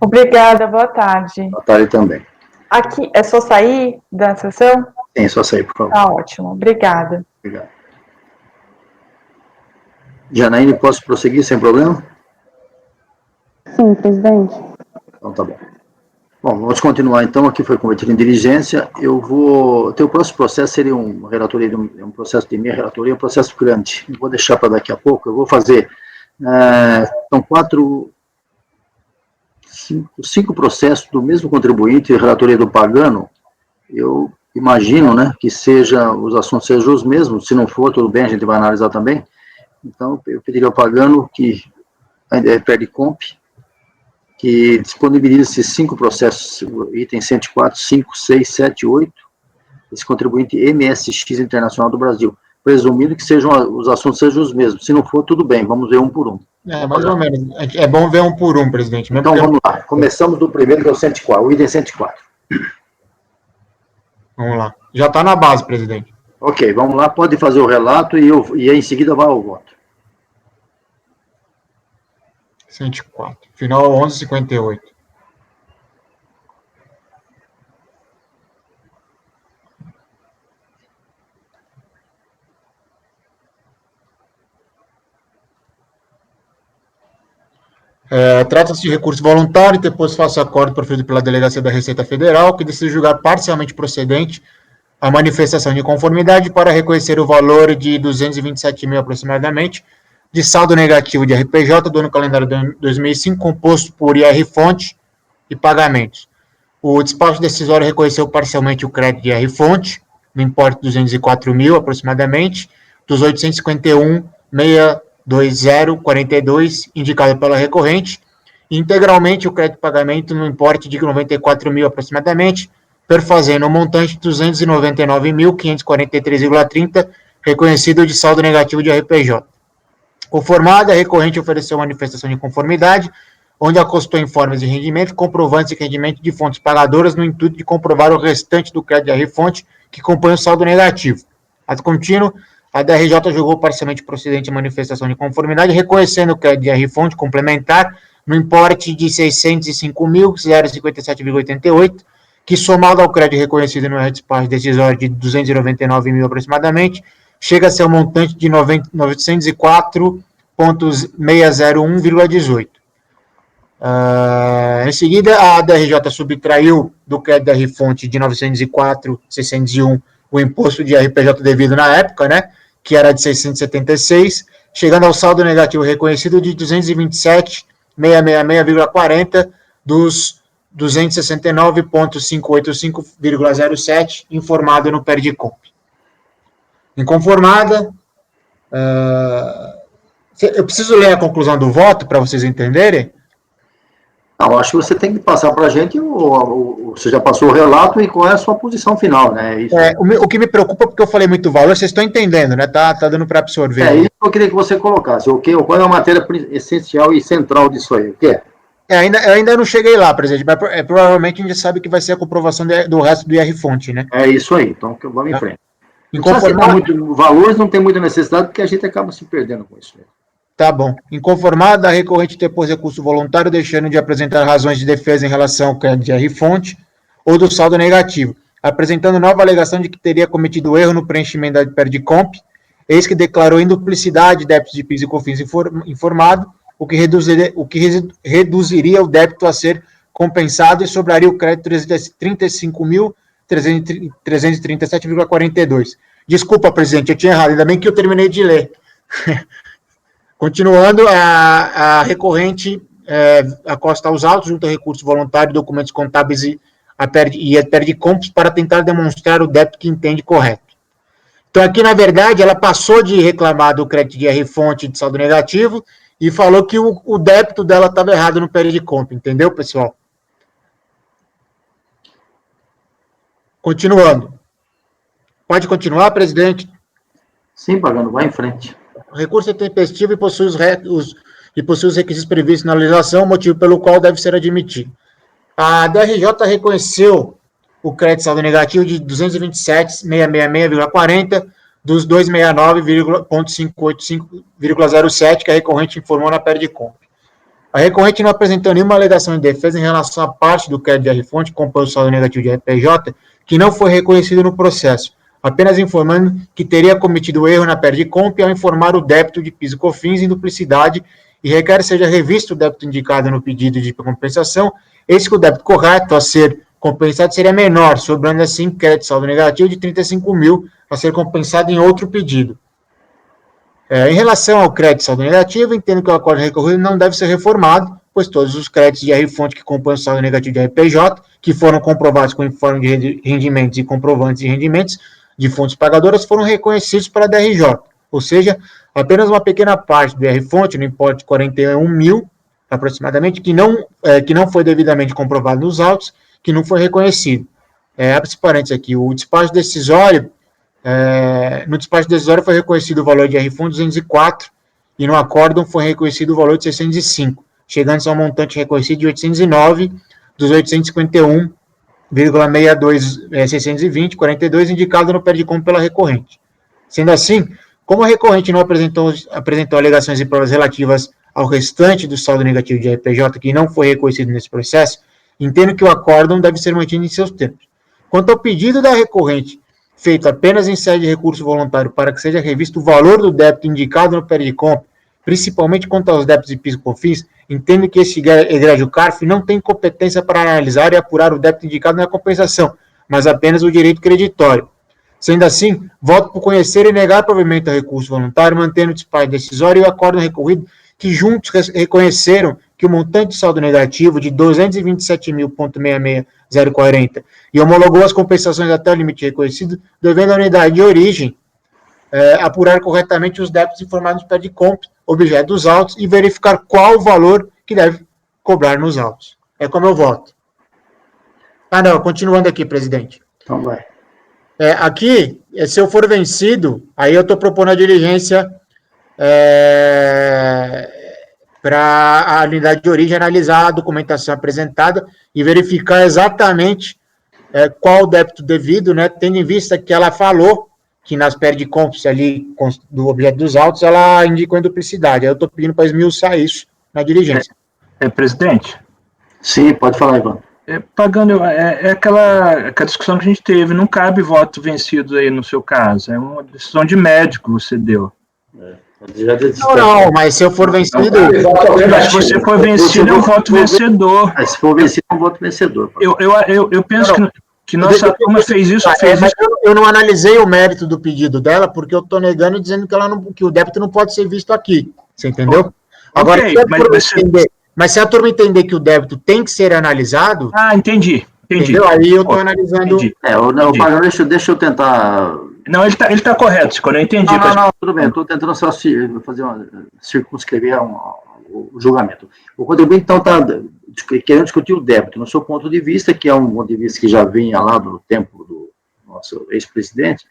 Obrigada, boa tarde. Boa tarde também. Aqui, é só sair da sessão? Sim, só sair, por favor. Tá ótimo, obrigada. Obrigado. Janaíne, posso prosseguir sem problema? Sim, presidente. Então tá bom. Bom, vamos continuar então. Aqui foi convertido em diligência. O próximo processo seria um processo de minha relatoria, um processo grande. Eu vou deixar para daqui a pouco. Eu vou fazer. São cinco processos do mesmo contribuinte, relatoria do pagano. Eu imagino, né, que os assuntos sejam os mesmos. Se não for, tudo bem, a gente vai analisar também. Então, eu pediria ao pagano que pede comp, que disponibilize esses 5 processos, item 104, 5, 6, 7, 8, esse contribuinte MSX Internacional do Brasil, presumindo que os assuntos sejam os mesmos. Se não for, tudo bem, vamos ver um por um. Mais ou menos. É bom ver um por um, presidente. Então, vamos lá. Começamos do primeiro, que é o 104, o item 104. Vamos lá. Já está na base, presidente. Ok, vamos lá. Pode fazer o relato e em seguida vai ao voto. 104. Final 11:58. Trata-se de recurso voluntário, depois faço acordo proferido pela Delegacia da Receita Federal, que decide julgar parcialmente procedente a manifestação de conformidade para reconhecer o valor de 227 mil aproximadamente de saldo negativo de RPJ do ano calendário de 2005, composto por IR-fonte e pagamentos. O despacho decisório reconheceu parcialmente o crédito de IR-fonte, no importe de 204 mil aproximadamente, dos 851.620,42 indicado pela recorrente, e integralmente o crédito de pagamento no importe de 94 mil aproximadamente, perfazendo o montante de 299.543,30 reconhecido de saldo negativo de RPJ. Conformada, a recorrente ofereceu manifestação de conformidade, onde acostou informes de rendimento, comprovantes de rendimento de fontes pagadoras no intuito de comprovar o restante do crédito de R-fonte que compõe o saldo negativo. Ato contínuo, a DRJ julgou parcialmente procedente a manifestação de conformidade, reconhecendo o crédito de R-fonte complementar no importe de 605.057,88, que somado ao crédito reconhecido no despacho decisório de 299 mil aproximadamente, chega a ser um montante de 904,601,18. Em seguida, a DRJ subtraiu do crédito DR-fonte de 904,601 o imposto de RPJ devido na época, né, que era de 676, chegando ao saldo negativo reconhecido de 227,666,40 dos 269,585,07 informado no PERDICOMP. Inconformada, eu preciso ler a conclusão do voto para vocês entenderem? Não, acho que você tem que passar para a gente, você já passou o relato e qual é a sua posição final, né? Isso. O que me preocupa, porque eu falei muito valor, vocês estão entendendo, né? Tá dando para absorver. É isso que eu queria que você colocasse. Qual é a matéria essencial e central disso aí? O que é? Eu ainda não cheguei lá, presidente, mas provavelmente a gente sabe que vai ser a comprovação do resto do IR-fonte, né? É isso aí, então vamos em frente. Inconformado, muito valores, não tem muita necessidade, porque a gente acaba se perdendo com isso. Tá bom. Inconformada, a recorrente depôs recurso voluntário, deixando de apresentar razões de defesa em relação ao crédito de IR-fonte ou do saldo negativo, apresentando nova alegação de que teria cometido erro no preenchimento da PERDICOMP, eis que declarou induplicidade de débitos de PIS e COFINS informado, o que reduziria o débito a ser compensado e sobraria o crédito de 35.337,42. Desculpa, presidente, eu tinha errado, ainda bem que eu terminei de ler. Continuando, a recorrente acosta aos autos, junto a recurso voluntário, documentos contábeis e a PERDICOMP para tentar demonstrar o débito que entende correto. Então, aqui, na verdade, ela passou de reclamar do crédito de IR-fonte de saldo negativo e falou que o débito dela estava errado no PERDICOMP, entendeu, pessoal? Continuando. Pode continuar, presidente? Sim, Pagano, vai em frente. O recurso é tempestivo e possui os requisitos previstos na legislação, motivo pelo qual deve ser admitido. A DRJ reconheceu o crédito saldo negativo de 227.666,40 dos 269,585,07 que a recorrente informou na PERDICOMP. A recorrente não apresentou nenhuma alegação de defesa em relação à parte do crédito de IR-fonte, que compõe o saldo negativo de RPJ, que não foi reconhecido no processo, apenas informando que teria cometido erro na PERDICOMP ao informar o débito de PIS e COFINS em duplicidade e requer seja revisto o débito indicado no pedido de compensação, eis que o débito correto a ser compensado seria menor, sobrando assim crédito saldo negativo de 35 mil a ser compensado em outro pedido. Em relação ao crédito saldo negativo, entendo que o acordo recorrido não deve ser reformado, pois todos os créditos de IR-fonte que compõem o saldo negativo de RPJ, que foram comprovados com informe de rendimentos e comprovantes de rendimentos de fontes pagadoras, foram reconhecidos pela DRJ, ou seja, apenas uma pequena parte do IR-fonte, no importe de 41 mil, aproximadamente, que não foi devidamente comprovado nos autos, que não foi reconhecido. Abre-se parênteses aqui, o despacho decisório, no despacho decisório foi reconhecido o valor de IR-fonte 204, e no acórdão foi reconhecido o valor de 605, chegando-se ao montante reconhecido de 809 dos 851,62,620,42 indicado no PERDICOMP pela recorrente. Sendo assim, como a recorrente não apresentou alegações e provas relativas ao restante do saldo negativo de RPJ que não foi reconhecido nesse processo, entendo que o acórdão deve ser mantido em seus termos. Quanto ao pedido da recorrente, feito apenas em sede de recurso voluntário para que seja revisto o valor do débito indicado no PERDICOMP, principalmente quanto aos débitos de PIS e COFINS, entendo que este egrégio CARF não tem competência para analisar e apurar o débito indicado na compensação, mas apenas o direito creditório. Sendo assim, voto por conhecer e negar provimento ao recurso voluntário, mantendo o despacho decisório e o acórdão recorrido, que juntos reconheceram que o montante de saldo negativo de 227.000,66040 e homologou as compensações até o limite reconhecido, devendo a unidade de origem apurar corretamente os débitos informados no PERDICOMP, objeto dos autos, e verificar qual o valor que deve cobrar nos autos. É como eu voto. Continuando aqui, presidente. Então vai. Aqui, se eu for vencido, aí eu estou propondo a diligência para a unidade de origem analisar a documentação apresentada e verificar exatamente qual o débito devido, né, tendo em vista que ela falou que nas PERDICOMPs ali do objeto dos autos, ela indicou em duplicidade. Aí eu estou pedindo para esmiuçar isso na diligência. Presidente? Sim, pode falar, Ivan. Pagano, é aquela discussão que a gente teve, não cabe voto vencido aí no seu caso, é uma decisão de médico que você deu. Não, mas se eu for vencido... Mas se você for vencido, é um voto vencedor. Se for vencido, é um voto vencedor. Eu penso que nossa turma fez isso. Mas eu não analisei o mérito do pedido dela, porque eu estou negando e dizendo que o débito não pode ser visto aqui. Você entendeu? Agora, mas se a turma entender que o débito tem que ser analisado... Entendi. Entendeu? Aí eu estou analisando... Pagano, deixa eu tentar... Não, ele tá correto, quando eu entendi. Não, tudo bem, estou tentando só circunscrever o julgamento. O contribuinte, então, está querendo discutir o débito, no seu ponto de vista, que é um ponto de vista que já vinha lá do tempo do nosso ex-presidente.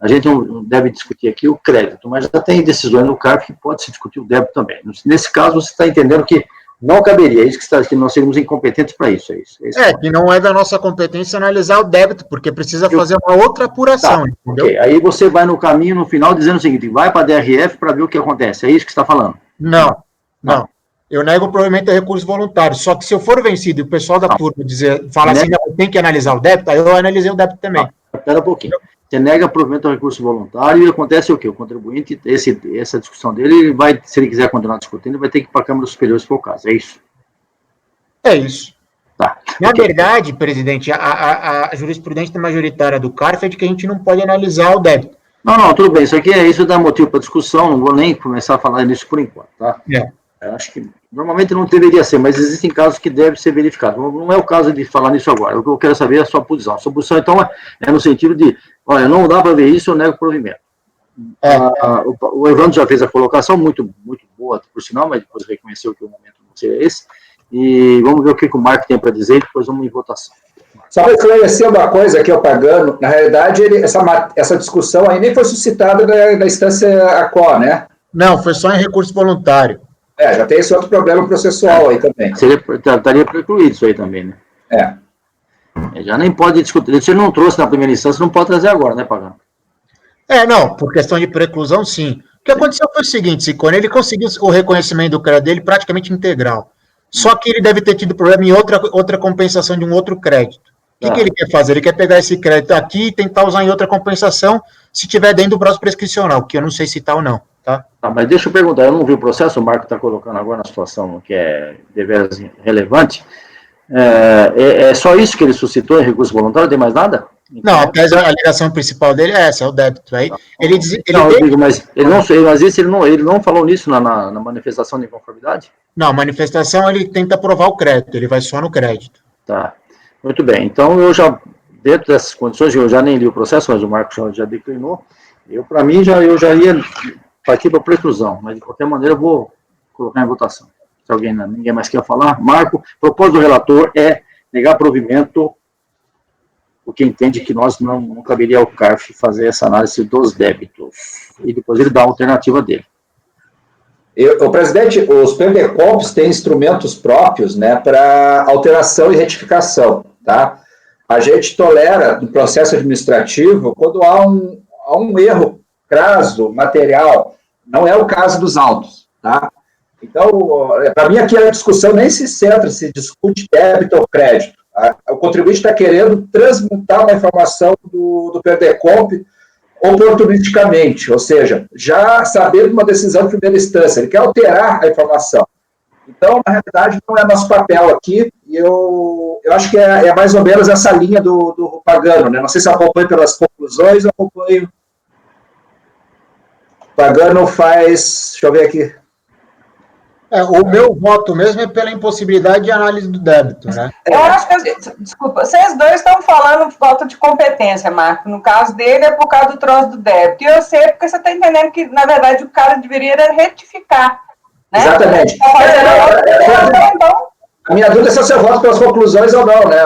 A gente não deve discutir aqui o crédito, mas já tem decisões no CARF que pode se discutir o débito também. Nesse caso, você está entendendo que não caberia, é isso que nós seríamos incompetentes para isso. Que não é da nossa competência analisar o débito, porque precisa fazer uma outra apuração, entendeu? Okay. Aí você vai no caminho, no final, dizendo o seguinte, vai para a DRF para ver o que acontece, é isso que você está falando? Não. Eu nego o provimento de recurso voluntário, só que se eu for vencido e o pessoal da turma fala assim, tem que analisar o débito, aí eu analisei o débito também. Espera um pouquinho. Você nega provimento do recurso voluntário e acontece o quê? O contribuinte, essa discussão dele, ele vai, se ele quiser continuar discutindo, ele vai ter que ir para a Câmara Superior, se for o caso, é isso? É isso. Tá. Na verdade, presidente, a jurisprudência majoritária do CARF é de que a gente não pode analisar o débito. Não, tudo bem, isso dá motivo para discussão, não vou nem começar a falar nisso por enquanto, tá? Eu acho que normalmente não deveria ser, mas existem casos que devem ser verificados. Não é o caso de falar nisso agora, o que eu quero saber é a sua posição. A sua posição, então, é no sentido de, olha, não dá para ver isso, eu nego o provimento. O Evandro já fez a colocação, muito, muito boa, por sinal, mas depois reconheceu que o momento não seria esse. E vamos ver o que o Marco tem para dizer e depois vamos em votação. Só para esclarecer uma coisa aqui, Pagano, na realidade, essa discussão aí nem foi suscitada na instância ACO, né? Não, foi só em recurso voluntário. Já tem esse outro problema processual aí também. Estaria precluído isso aí também, né? Já nem pode discutir. Se ele não trouxe na primeira instância, não pode trazer agora, né, Pagano? Não, por questão de preclusão, sim. O que aconteceu foi o seguinte, Ciccone, ele conseguiu o reconhecimento do crédito dele praticamente integral. Só que ele deve ter tido problema em outra compensação de um outro crédito. O que ele quer fazer? Ele quer pegar esse crédito aqui e tentar usar em outra compensação, se tiver dentro do prazo prescricional, que eu não sei se está ou não. Tá, mas deixa eu perguntar, eu não vi o processo, o Marco está colocando agora na situação que é deveras relevante. É só isso que ele suscitou em recurso voluntário, tem mais nada? Não, a alegação principal dele é essa, é o débito. Aí, mas ele não falou nisso na manifestação de inconformidade? Não, a manifestação ele tenta provar o crédito, ele vai só no crédito. Tá, muito bem. Então, dentro dessas condições, eu já nem li o processo, mas o Marco já declinou. Para mim, eu já ia partir para a preclusão, mas de qualquer maneira eu vou colocar em votação. Se ninguém mais quer falar, Marco, o propósito do relator é negar provimento, porque entende que não caberia ao CARF fazer essa análise dos débitos, e depois ele dá a alternativa dele. O presidente, os PNDCOMPs têm instrumentos próprios, né, para alteração e retificação, tá? A gente tolera no processo administrativo quando há um erro crasso, material, não é o caso dos autos, tá? Então, para mim aqui a discussão nem se centra, se discute débito ou crédito. O contribuinte está querendo transmutar uma informação do PNDCOMP oportunisticamente, ou seja, já sabendo uma decisão de primeira instância, ele quer alterar a informação. Então, na realidade, não é nosso papel aqui, e eu acho que é mais ou menos essa linha do Pagano, né? Não sei se eu acompanho pelas conclusões, eu acompanho. Pagano faz, deixa eu ver aqui. O meu voto mesmo é pela impossibilidade de análise do débito, né? Eu acho que, desculpa, vocês dois estão falando falta de competência, Marco. No caso dele é por causa do troço do débito. E eu sei porque você está entendendo que, na verdade, o cara deveria retificar. Né? Exatamente. A minha dúvida é se você vota pelas conclusões ou não, né?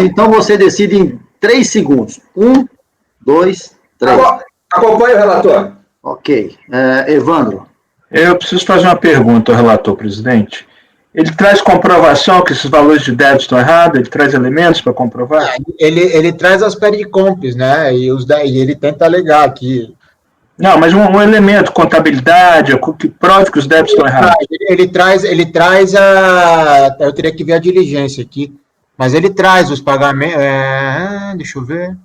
Então você decide em 3 segundos. 1, 2, 3. Acompanhe o relator. Ok. Evandro. Eu preciso fazer uma pergunta ao relator, presidente. Ele traz comprovação que esses valores de débito estão errados? Ele traz elementos para comprovar? Ele traz as PERICOMPs, né? E ele tenta alegar aqui. Não, mas um elemento, contabilidade, que prove que os débitos estão errados. Ele traz eu teria que ver a diligência aqui. Mas ele traz os pagamentos... deixa eu ver...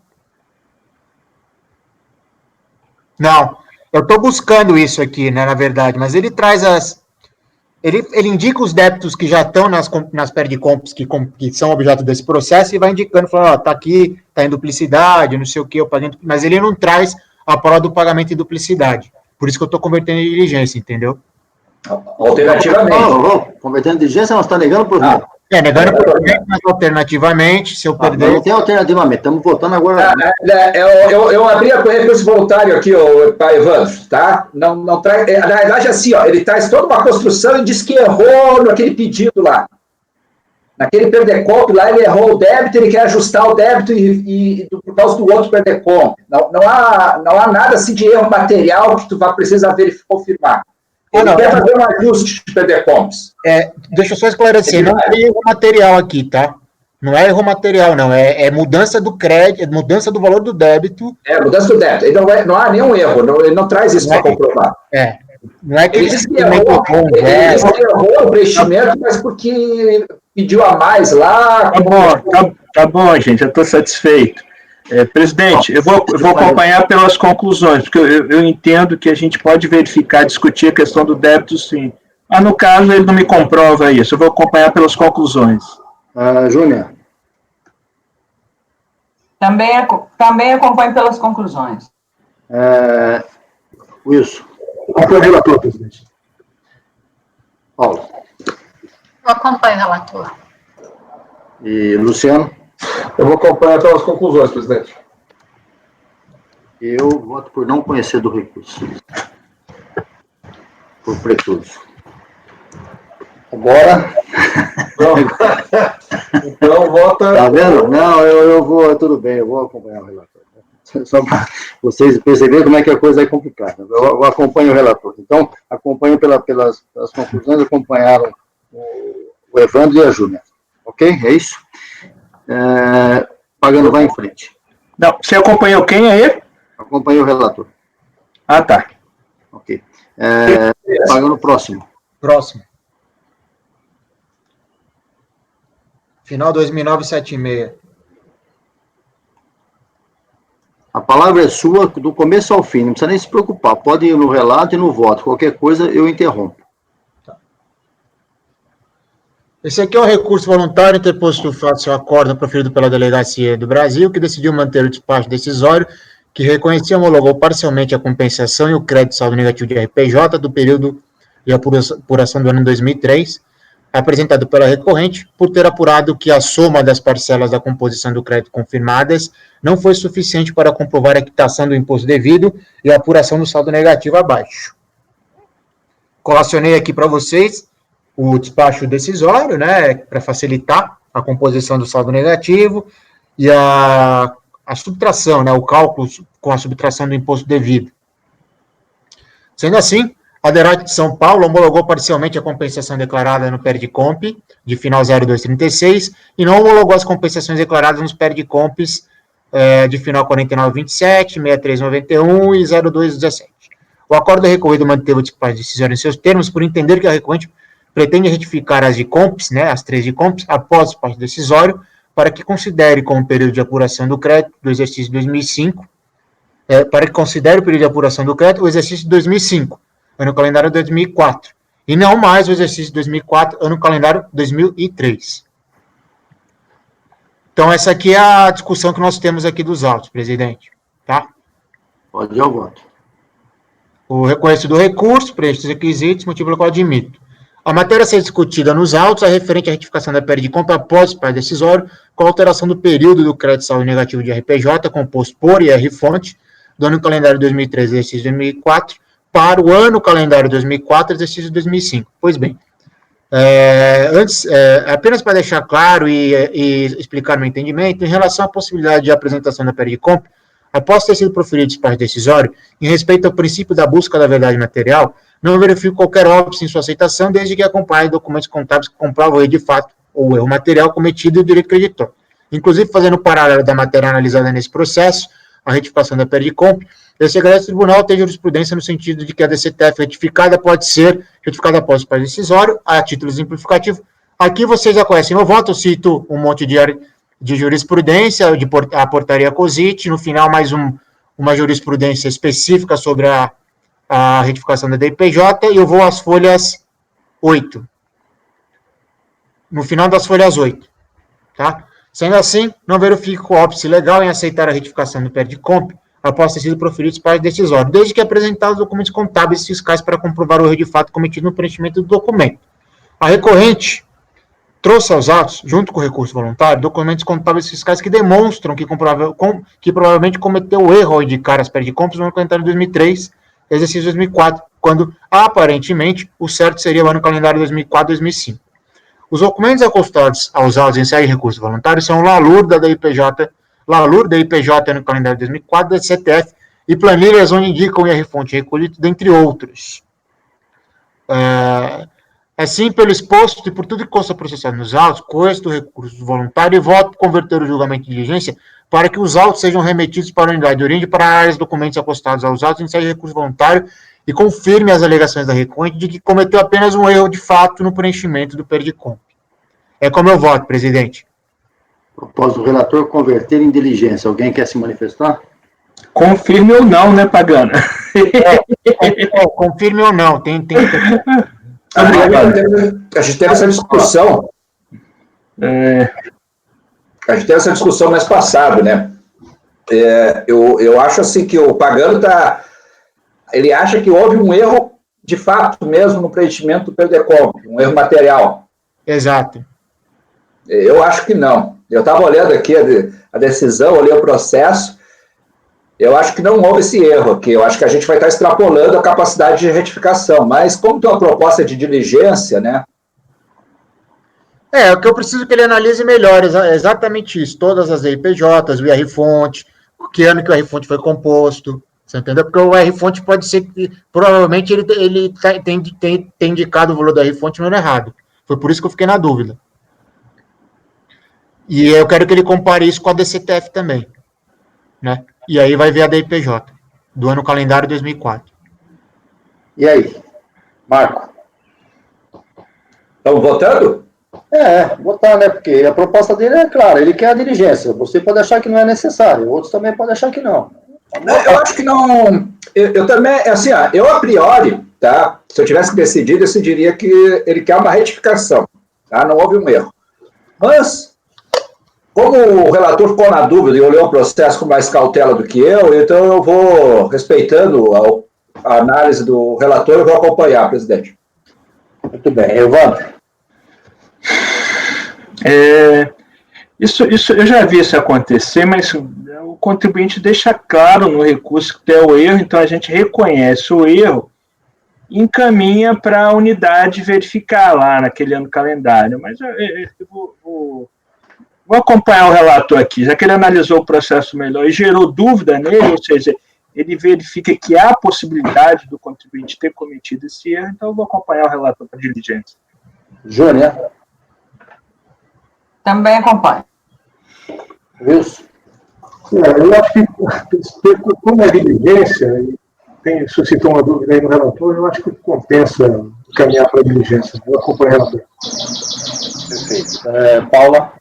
Não, eu estou buscando isso aqui, né, na verdade, mas ele traz as... Ele indica os débitos que já estão nas PERDCOMPs que são objeto desse processo e vai indicando, falando, ó, tá aqui, tá em duplicidade, não sei o que, eu paguei, mas ele não traz a prova do pagamento em duplicidade. Por isso que eu estou convertendo em diligência, entendeu? Alternativamente. Convertendo em diligência, nós estamos negando por mim. Negando por mim, mas alternativamente, se eu perder... Não tem alternativamente, estamos votando agora. Eu abri a correia com esse voluntário aqui, o Evandro, tá? Não traz, na verdade, assim, ó, ele traz toda uma construção e diz que errou naquele pedido lá. Naquele PERDCOMP lá, ele errou o débito, ele quer ajustar o débito por causa do outro PERDCOMP. Não há nada assim de erro material que tu vai precisar confirmar. Ele quer fazer um ajuste de PERDCOMPs. Deixa eu só esclarecer, não é erro material aqui, tá? Não é erro material, não. É mudança do crédito, mudança do valor do débito. Mudança do débito. Ele não há nenhum erro, ele não traz isso para comprovar. Não é que ele diz que errou o preenchimento, mas porque pediu a mais lá. Tá bom, gente, eu estou satisfeito. Presidente, eu vou acompanhar pelas conclusões, porque eu entendo que a gente pode verificar, discutir a questão do débito, sim. Mas, no caso, ele não me comprova isso. Eu vou acompanhar pelas conclusões. Júnior? Também acompanho pelas conclusões. Wilson? Acompanho o relator, presidente. Paulo? Eu acompanho o relator. E Luciano? Eu vou acompanhar pelas conclusões, presidente. Eu voto por não conhecer do recurso. Por precurso. Agora... Então, vota... Tá vendo? Não, eu vou... Tudo bem, eu vou acompanhar o relator. Só para vocês perceberem como é que a coisa é complicada. Eu acompanho o relator. Então, acompanho pelas conclusões, acompanharam o Evandro e a Júnior. Ok? É isso? Pagano, vai em frente. Não, você acompanhou quem aí? Acompanhou o relator. Ah, tá. Ok. Pagano, próximo. Próximo. Final 2009-76. A palavra é sua, do começo ao fim, não precisa nem se preocupar. Pode ir no relato e no voto. Qualquer coisa, eu interrompo. Esse aqui é um recurso voluntário interposto face ao acordo proferido pela Delegacia do Brasil, que decidiu manter o despacho decisório, que reconhecia e homologou parcialmente a compensação e o crédito saldo negativo de RPJ do período de apuração do ano 2003, apresentado pela recorrente, por ter apurado que a soma das parcelas da composição do crédito confirmadas não foi suficiente para comprovar a quitação do imposto devido e a apuração do saldo negativo abaixo. Colacionei aqui para vocês o despacho decisório, né, para facilitar a composição do saldo negativo e a subtração, né, o cálculo com a subtração do imposto devido. Sendo assim, a DERAT de São Paulo homologou parcialmente a compensação declarada no PERDCOMP de final 0236 e não homologou as compensações declaradas nos PERDCOMPs de final 4927, 6391 e 0217. O acordo recorrido manteve o despacho decisório em seus termos por entender que a recorrente pretende retificar as DCOMPs, né, as 3 DCOMPs, após o despacho decisório, para que considere como período de apuração do crédito do exercício 2005, para que considere o período de apuração do crédito o exercício de 2005, ano calendário 2004, e não mais o exercício 2004, ano calendário 2003. Então, essa aqui é a discussão que nós temos aqui dos autos, presidente. Tá? Pode ir ao voto. O reconhecido do recurso, preenche os requisitos, motivo pelo qual admito. A matéria a ser discutida nos autos é referente à retificação da PERDCOMP após o prazo decisório, com a alteração do período do crédito saldo negativo de RPJ, composto por IR-fonte, do ano calendário 2003, exercício 2004, para o ano calendário 2004, exercício 2005. Pois bem, apenas para deixar claro e explicar meu entendimento, em relação à possibilidade de apresentação da PERDCOMP, após ter sido proferido despacho decisório, em respeito ao princípio da busca da verdade material, não verifico qualquer óbice em sua aceitação, desde que acompanhe documentos contábeis que comprovam de fato o erro material cometido e o direito creditor. Inclusive, fazendo paralelo da matéria analisada nesse processo, a retificação da PERDCOMP, o secretário do tribunal tem jurisprudência no sentido de que a DCTF retificada pode ser retificada após o prazo decisório, a título exemplificativo, Aqui vocês já conhecem o voto, eu cito um monte de jurisprudência, a portaria COSIT, no final mais uma jurisprudência específica sobre a retificação da DIPJ, e eu vou às folhas 8. No final das folhas 8, tá? Sendo assim, não verifico o óbice legal em aceitar a retificação do PERDICOMP após ter sido proferido os pais decisórios, desde que apresentados documentos contábeis e fiscais para comprovar o erro de fato cometido no preenchimento do documento. A recorrente trouxe aos autos, junto com o recurso voluntário, documentos contábeis e fiscais que demonstram que provavelmente cometeu o erro ao indicar as PERDICOMPs no ano calendário de 2003, exercício 2004, quando, aparentemente, o certo seria o ano calendário 2004-2005. Os documentos acostados aos autos em sede de recurso voluntário são o LALUR da IPJ no calendário de 2004, da CTF, e planilhas onde indicam o IR-fonte recolhido, dentre outros. Assim, pelo exposto e por tudo que consta processado nos autos, coesto do recurso voluntário e voto converter o julgamento de diligência para que os autos sejam remetidos para a unidade de origem para os documentos acostados aos autos em sede de recurso voluntário e confirme as alegações da recorrente de que cometeu apenas um erro de fato no preenchimento do PERDICOMP. É como eu voto, presidente. Após o relator converter em diligência, alguém quer se manifestar? Confirme ou não, né, Pagano? Confirme ou não, tem que ter. A gente teve essa discussão. A gente teve essa discussão mês passado, né? Eu acho assim que o Pagano ele acha que houve um erro de fato mesmo no preenchimento do PERDICOMP, um erro material. Exato. Eu acho que não. Eu estava olhando aqui a decisão, olhei o processo, eu acho que não houve esse erro aqui. Eu acho que a gente vai estar extrapolando a capacidade de retificação. Mas como tem uma proposta de diligência, né? O que eu preciso que ele analise melhor é exatamente isso. Todas as IPJs, o IR-fonte, que ano que o IR-fonte foi composto, você entendeu? Porque o IR-fonte pode ser que, provavelmente, ele tem indicado o valor do IR-fonte no ano errado. Foi por isso que eu fiquei na dúvida. E eu quero que ele compare isso com a DCTF também, né? E aí vai ver a DIPJ, do ano calendário 2004. E aí? Marco? Estamos votando? Votar, né? Porque a proposta dele é clara, ele quer a diligência. Você pode achar que não é necessário, outros também podem achar que não. Eu acho que não. Eu também, assim, eu a priori, tá? Se eu tivesse que decidir, decidiria que ele quer uma retificação, tá? Não houve um erro. Mas, como o relator ficou na dúvida e olhou o processo com mais cautela do que eu, então eu vou, respeitando a análise do relator, eu vou acompanhar, presidente. Muito bem. Evandro? Isso eu já vi isso acontecer, mas o contribuinte deixa claro no recurso que tem o erro, então a gente reconhece o erro e encaminha para a unidade verificar lá naquele ano calendário. Mas eu vou acompanhar o relator aqui, já que ele analisou o processo melhor e gerou dúvida nele, ou seja, ele verifica que há possibilidade do contribuinte ter cometido esse erro, então eu vou acompanhar o relator para diligência. Júnior? Também acompanho. Wilson? Eu acho que, como é diligência, suscitou uma dúvida aí no relator, eu acho que compensa caminhar para a diligência. Eu acompanho o relator. Perfeito. Paula?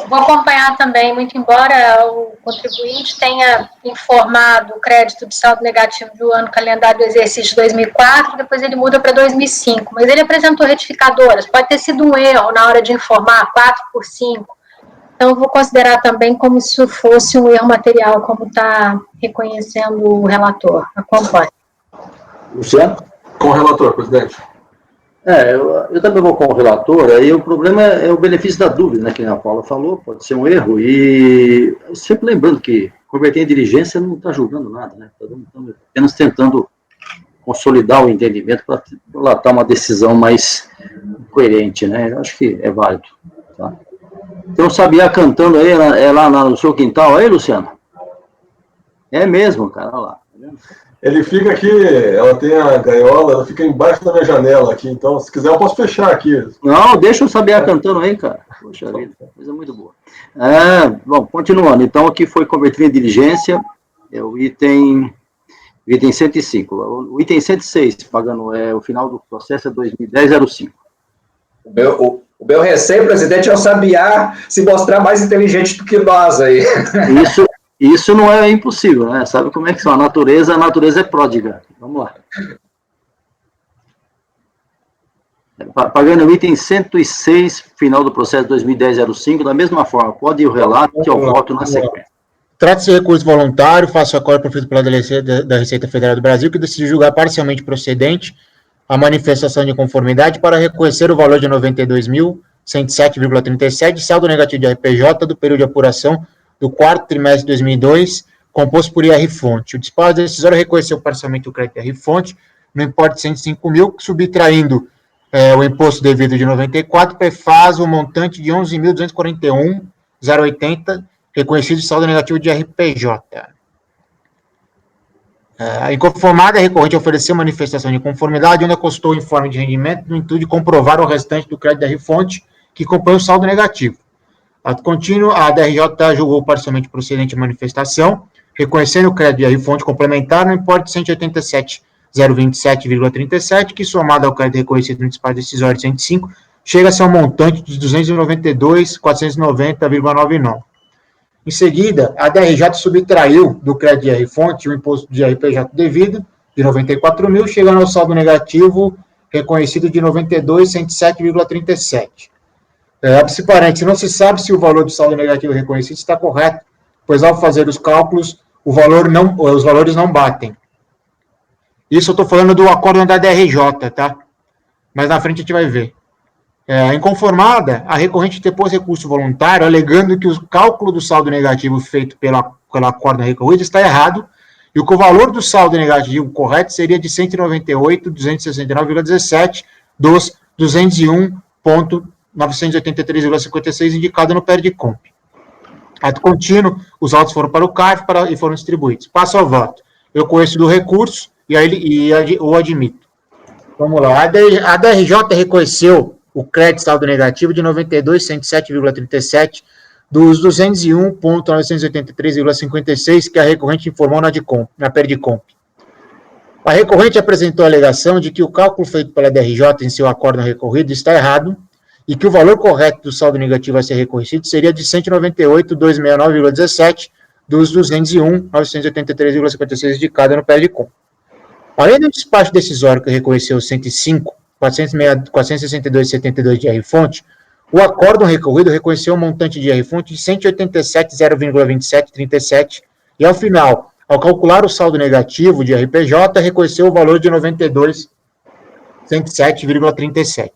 Vou acompanhar também, muito embora o contribuinte tenha informado o crédito de saldo negativo do ano calendário do exercício 2004, depois ele muda para 2005, mas ele apresentou retificadoras, pode ter sido um erro na hora de informar, 4 por 5, então eu vou considerar também como se fosse um erro material, como está reconhecendo o relator. Acompanhe. Luciano? Com o relator, presidente. Eu também vou com o relator, aí o problema é o benefício da dúvida, né, que a Paula falou, pode ser um erro, e sempre lembrando que converter em diligência não está julgando nada, né, estamos apenas tentando consolidar o entendimento para latar uma decisão mais coerente, né, eu acho que é válido, tá? Tem um sabiá cantando aí, lá no seu quintal aí, Luciano? É mesmo, cara, olha lá. Ele fica aqui, ela tem a gaiola, ela fica embaixo da minha janela aqui, então se quiser eu posso fechar aqui. Não, deixa o sabiá cantando aí, cara. Poxa vida, coisa muito boa. Bom, continuando, então aqui foi convertido em diligência, é o item 105. O item 106, pagando, o final do processo é 2010-05. O O meu recém-presidente é o Sabiá se mostrar mais inteligente do que nós aí. Isso não é impossível, né? Sabe como é que são? A natureza é pródiga. Vamos lá. Pagando o item 106, final do processo 2010-05, da mesma forma, pode ir o relato que eu voto na sequência. Trata-se de recurso voluntário, faço acordo proferido pela da Receita Federal do Brasil, que decide julgar parcialmente procedente a manifestação de conformidade para reconhecer o valor de R$ 92.107,37 de saldo negativo de RPJ do período de apuração do quarto trimestre de 2002, composto por IR-fonte. O despacho decisório reconheceu parcialmente o crédito IR-fonte no importe de 105 mil, subtraindo o imposto devido de 94, prefaz o montante de 11.241,080, reconhecido de saldo negativo de RPJ. A inconformada recorrente ofereceu manifestação de conformidade, onde acostou o informe de rendimento no intuito de comprovar o restante do crédito da R-fonte, que compõe o saldo negativo. Ato contínuo, a DRJ julgou parcialmente procedente a manifestação, reconhecendo o crédito de R-fonte complementar no importe de 187.027,37, que somado ao crédito reconhecido no despacho decisório de 105, chega-se ao montante de 292.490,99. Em seguida, a DRJ subtraiu do crédito de R-fonte o imposto de RPJ devido, de 94 mil, chegando ao saldo negativo reconhecido de 92.107,37. Abre-se parênteses, não se sabe se o valor do saldo negativo reconhecido está correto, pois ao fazer os cálculos, os valores não batem. Isso eu estou falando do acordo da DRJ, tá? Mas na frente a gente vai ver. Inconformada, a recorrente depôs recurso voluntário, alegando que o cálculo do saldo negativo feito pela acordo recorrido está errado, e que o valor do saldo negativo correto seria de 198.269,17 dos 201.983,56 indicado no PERDICOMP. Ato contínuo, os autos foram para o CARF e foram distribuídos. Passo ao voto. Eu conheço do recurso e o admito. Vamos lá. A DRJ reconheceu o crédito saldo negativo de 92.107,37 dos 201.983,56 que a recorrente informou na PERDICOMP. A recorrente apresentou a alegação de que o cálculo feito pela DRJ em seu acordo recorrido está errado e que o valor correto do saldo negativo a ser reconhecido seria de 198.269,17 dos 201.983,56 indicado no PERDICOMP. Além do despacho decisório que reconheceu 462,72 de R-fonte, o acórdão recorrido reconheceu o montante de R-fonte de 187,0,2737 e, ao final, ao calcular o saldo negativo de RPJ, reconheceu o valor de 92.107,37.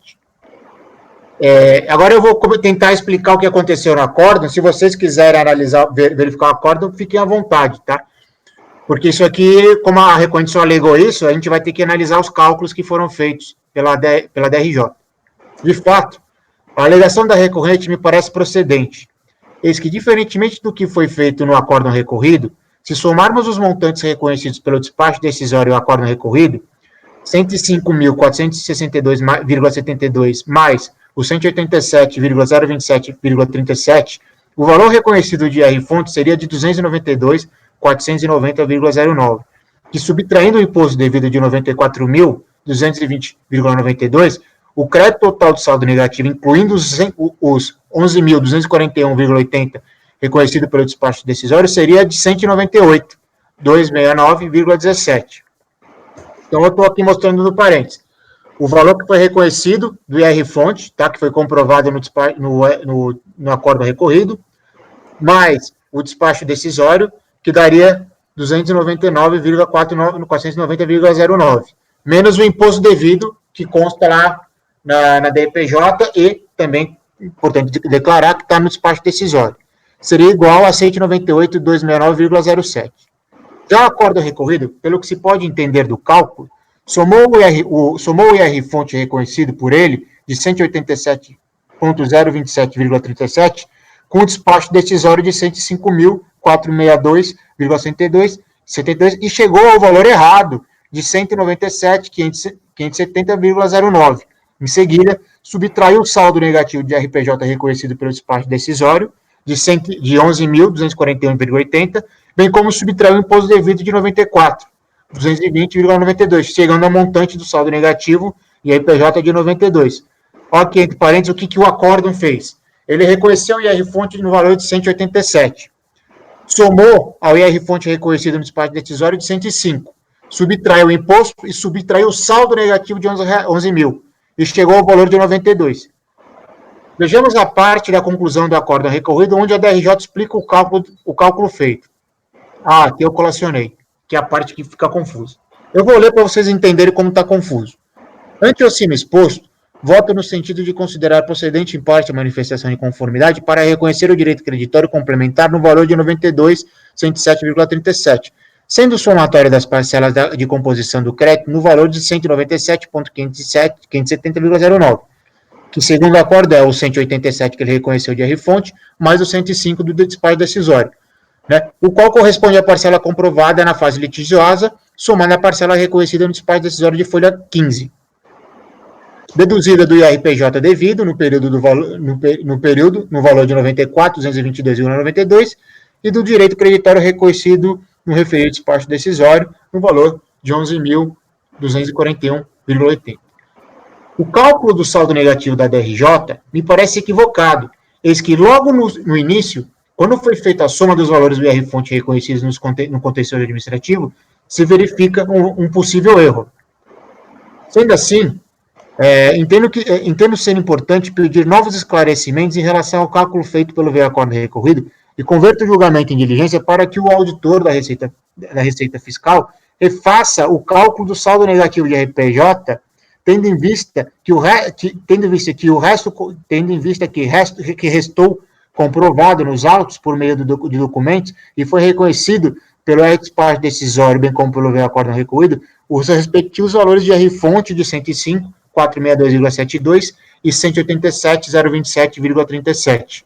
Agora eu vou tentar explicar o que aconteceu no acórdão. Se vocês quiserem analisar, verificar o acórdão, fiquem à vontade, tá? Porque isso aqui, como a recorrente só alegou isso, a gente vai ter que analisar os cálculos que foram feitos pela DRJ. De fato, a alegação da recorrente me parece procedente. Eis que, diferentemente do que foi feito no acórdão recorrido, se somarmos os montantes reconhecidos pelo despacho decisório e o acórdão recorrido, 105.462,72 mais os 187,027,37, o valor reconhecido de R-fonte seria de 292.490,09, que, subtraindo o imposto devido de 94.220,92, o crédito total do saldo negativo, incluindo os 11.241,80 reconhecido pelo despacho decisório, seria de 198.269,17. Então, eu estou aqui mostrando no parênteses. O valor que foi reconhecido do IR-fonte, tá, que foi comprovado no acordo recorrido, mais o despacho decisório, que daria 299,490,09, menos o imposto devido, que consta lá na DPJ e também, importante declarar, que está no despacho decisório. Seria igual a 198.269,07. Já o acordo recorrido, pelo que se pode entender do cálculo, somou o IR-fonte reconhecido por ele, de 187.027,37, com o despacho decisório de 105.462,72 e chegou ao valor errado de 197.570,09. Em seguida, subtraiu o saldo negativo de RPJ reconhecido pelo despacho decisório de 11.241,80, bem como subtraiu o imposto devido de 94.220,92, chegando ao montante do saldo negativo e RPJ de 92. Olha aqui, entre parênteses, o que o acórdão fez. Ele reconheceu o IR-fonte no valor de 187. Somou ao IR-fonte reconhecido no despacho decisório de 105. Subtraiu o imposto e subtraiu o saldo negativo de 11 mil. E chegou ao valor de 92. Vejamos a parte da conclusão do acórdão recorrido, onde a DRJ explica o cálculo feito. Aqui eu colacionei, que é a parte que fica confusa. Eu vou ler para vocês entenderem como está confuso. Ante o acima exposto, voto no sentido de considerar procedente em parte a manifestação de conformidade para reconhecer o direito creditório complementar no valor de 92.107,37, sendo o somatório das parcelas de composição do crédito no valor de 197.570,09, que segundo o acordo é o 187 que ele reconheceu de IR-fonte, mais o 105 do despacho decisório, né? O qual corresponde à parcela comprovada na fase litigiosa, somando a parcela reconhecida no despacho decisório de folha 15. Deduzida do IRPJ devido no período no valor de 94.222,92 e do direito creditório reconhecido no referido despacho decisório no valor de 11.241,80. O cálculo do saldo negativo da DRJ me parece equivocado, eis que logo no início, quando foi feita a soma dos valores do IR-fonte reconhecidos no contencioso administrativo, se verifica um possível erro. Sendo assim, entendo ser importante pedir novos esclarecimentos em relação ao cálculo feito pelo acórdão recorrido e converto o julgamento em diligência para que o auditor da Receita Fiscal refaça o cálculo do saldo negativo de RPJ, tendo em vista que restou comprovado nos autos por meio de documentos e foi reconhecido pelo despacho decisório, bem como pelo acórdão recorrido, os respectivos valores de R-fonte de 105, 462,72 e 187.027,37.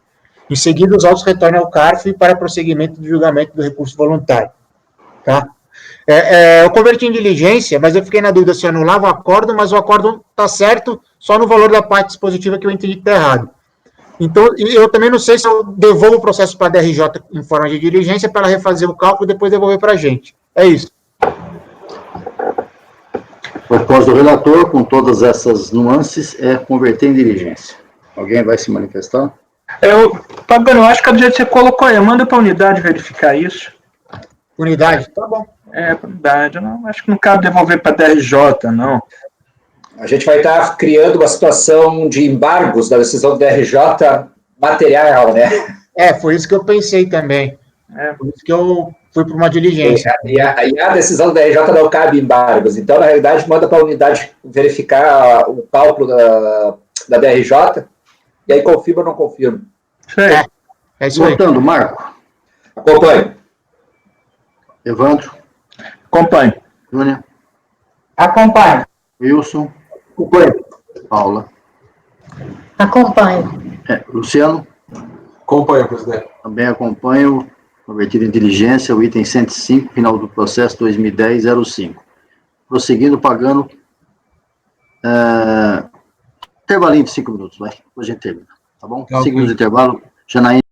Em seguida, os autos retornam ao CARF para prosseguimento do julgamento do recurso voluntário. Tá? Eu converti em diligência, mas eu fiquei na dúvida se eu anulava o acórdão, mas o acórdão está certo só no valor da parte dispositiva que eu entendi que está errado. Então, eu também não sei se eu devolvo o processo para a DRJ em forma de diligência para ela refazer o cálculo e depois devolver para a gente. É isso. Proposta do relator, com todas essas nuances, é converter em diligência. Alguém vai se manifestar? Pagano, eu acho que do jeito que você colocou aí, manda para a unidade verificar isso. Unidade? Tá bom. Unidade. Eu não, acho que não cabe devolver para a DRJ, não. A gente vai estar criando uma situação de embargos da decisão do DRJ material, né? Foi isso que eu pensei também. Por isso que eu fui para uma diligência. E a decisão do DRJ não cabe embargos. Então, na realidade, manda para a unidade verificar o cálculo da DRJ e aí confirma ou não confirma. É isso aí. Voltando, Marco. Acompanhe. Evandro. Acompanhe. Júnior. Acompanhe. Wilson. Acompanho. Paula. Acompanho. Luciano. Acompanho, presidente. Também acompanho, convertido em diligência, o item 105, final do processo 2010-05. Prosseguindo, pagando. Intervalinho de 5 minutos, vai. Depois a gente termina. Tá bom? 5 minutos de intervalo. Janaína.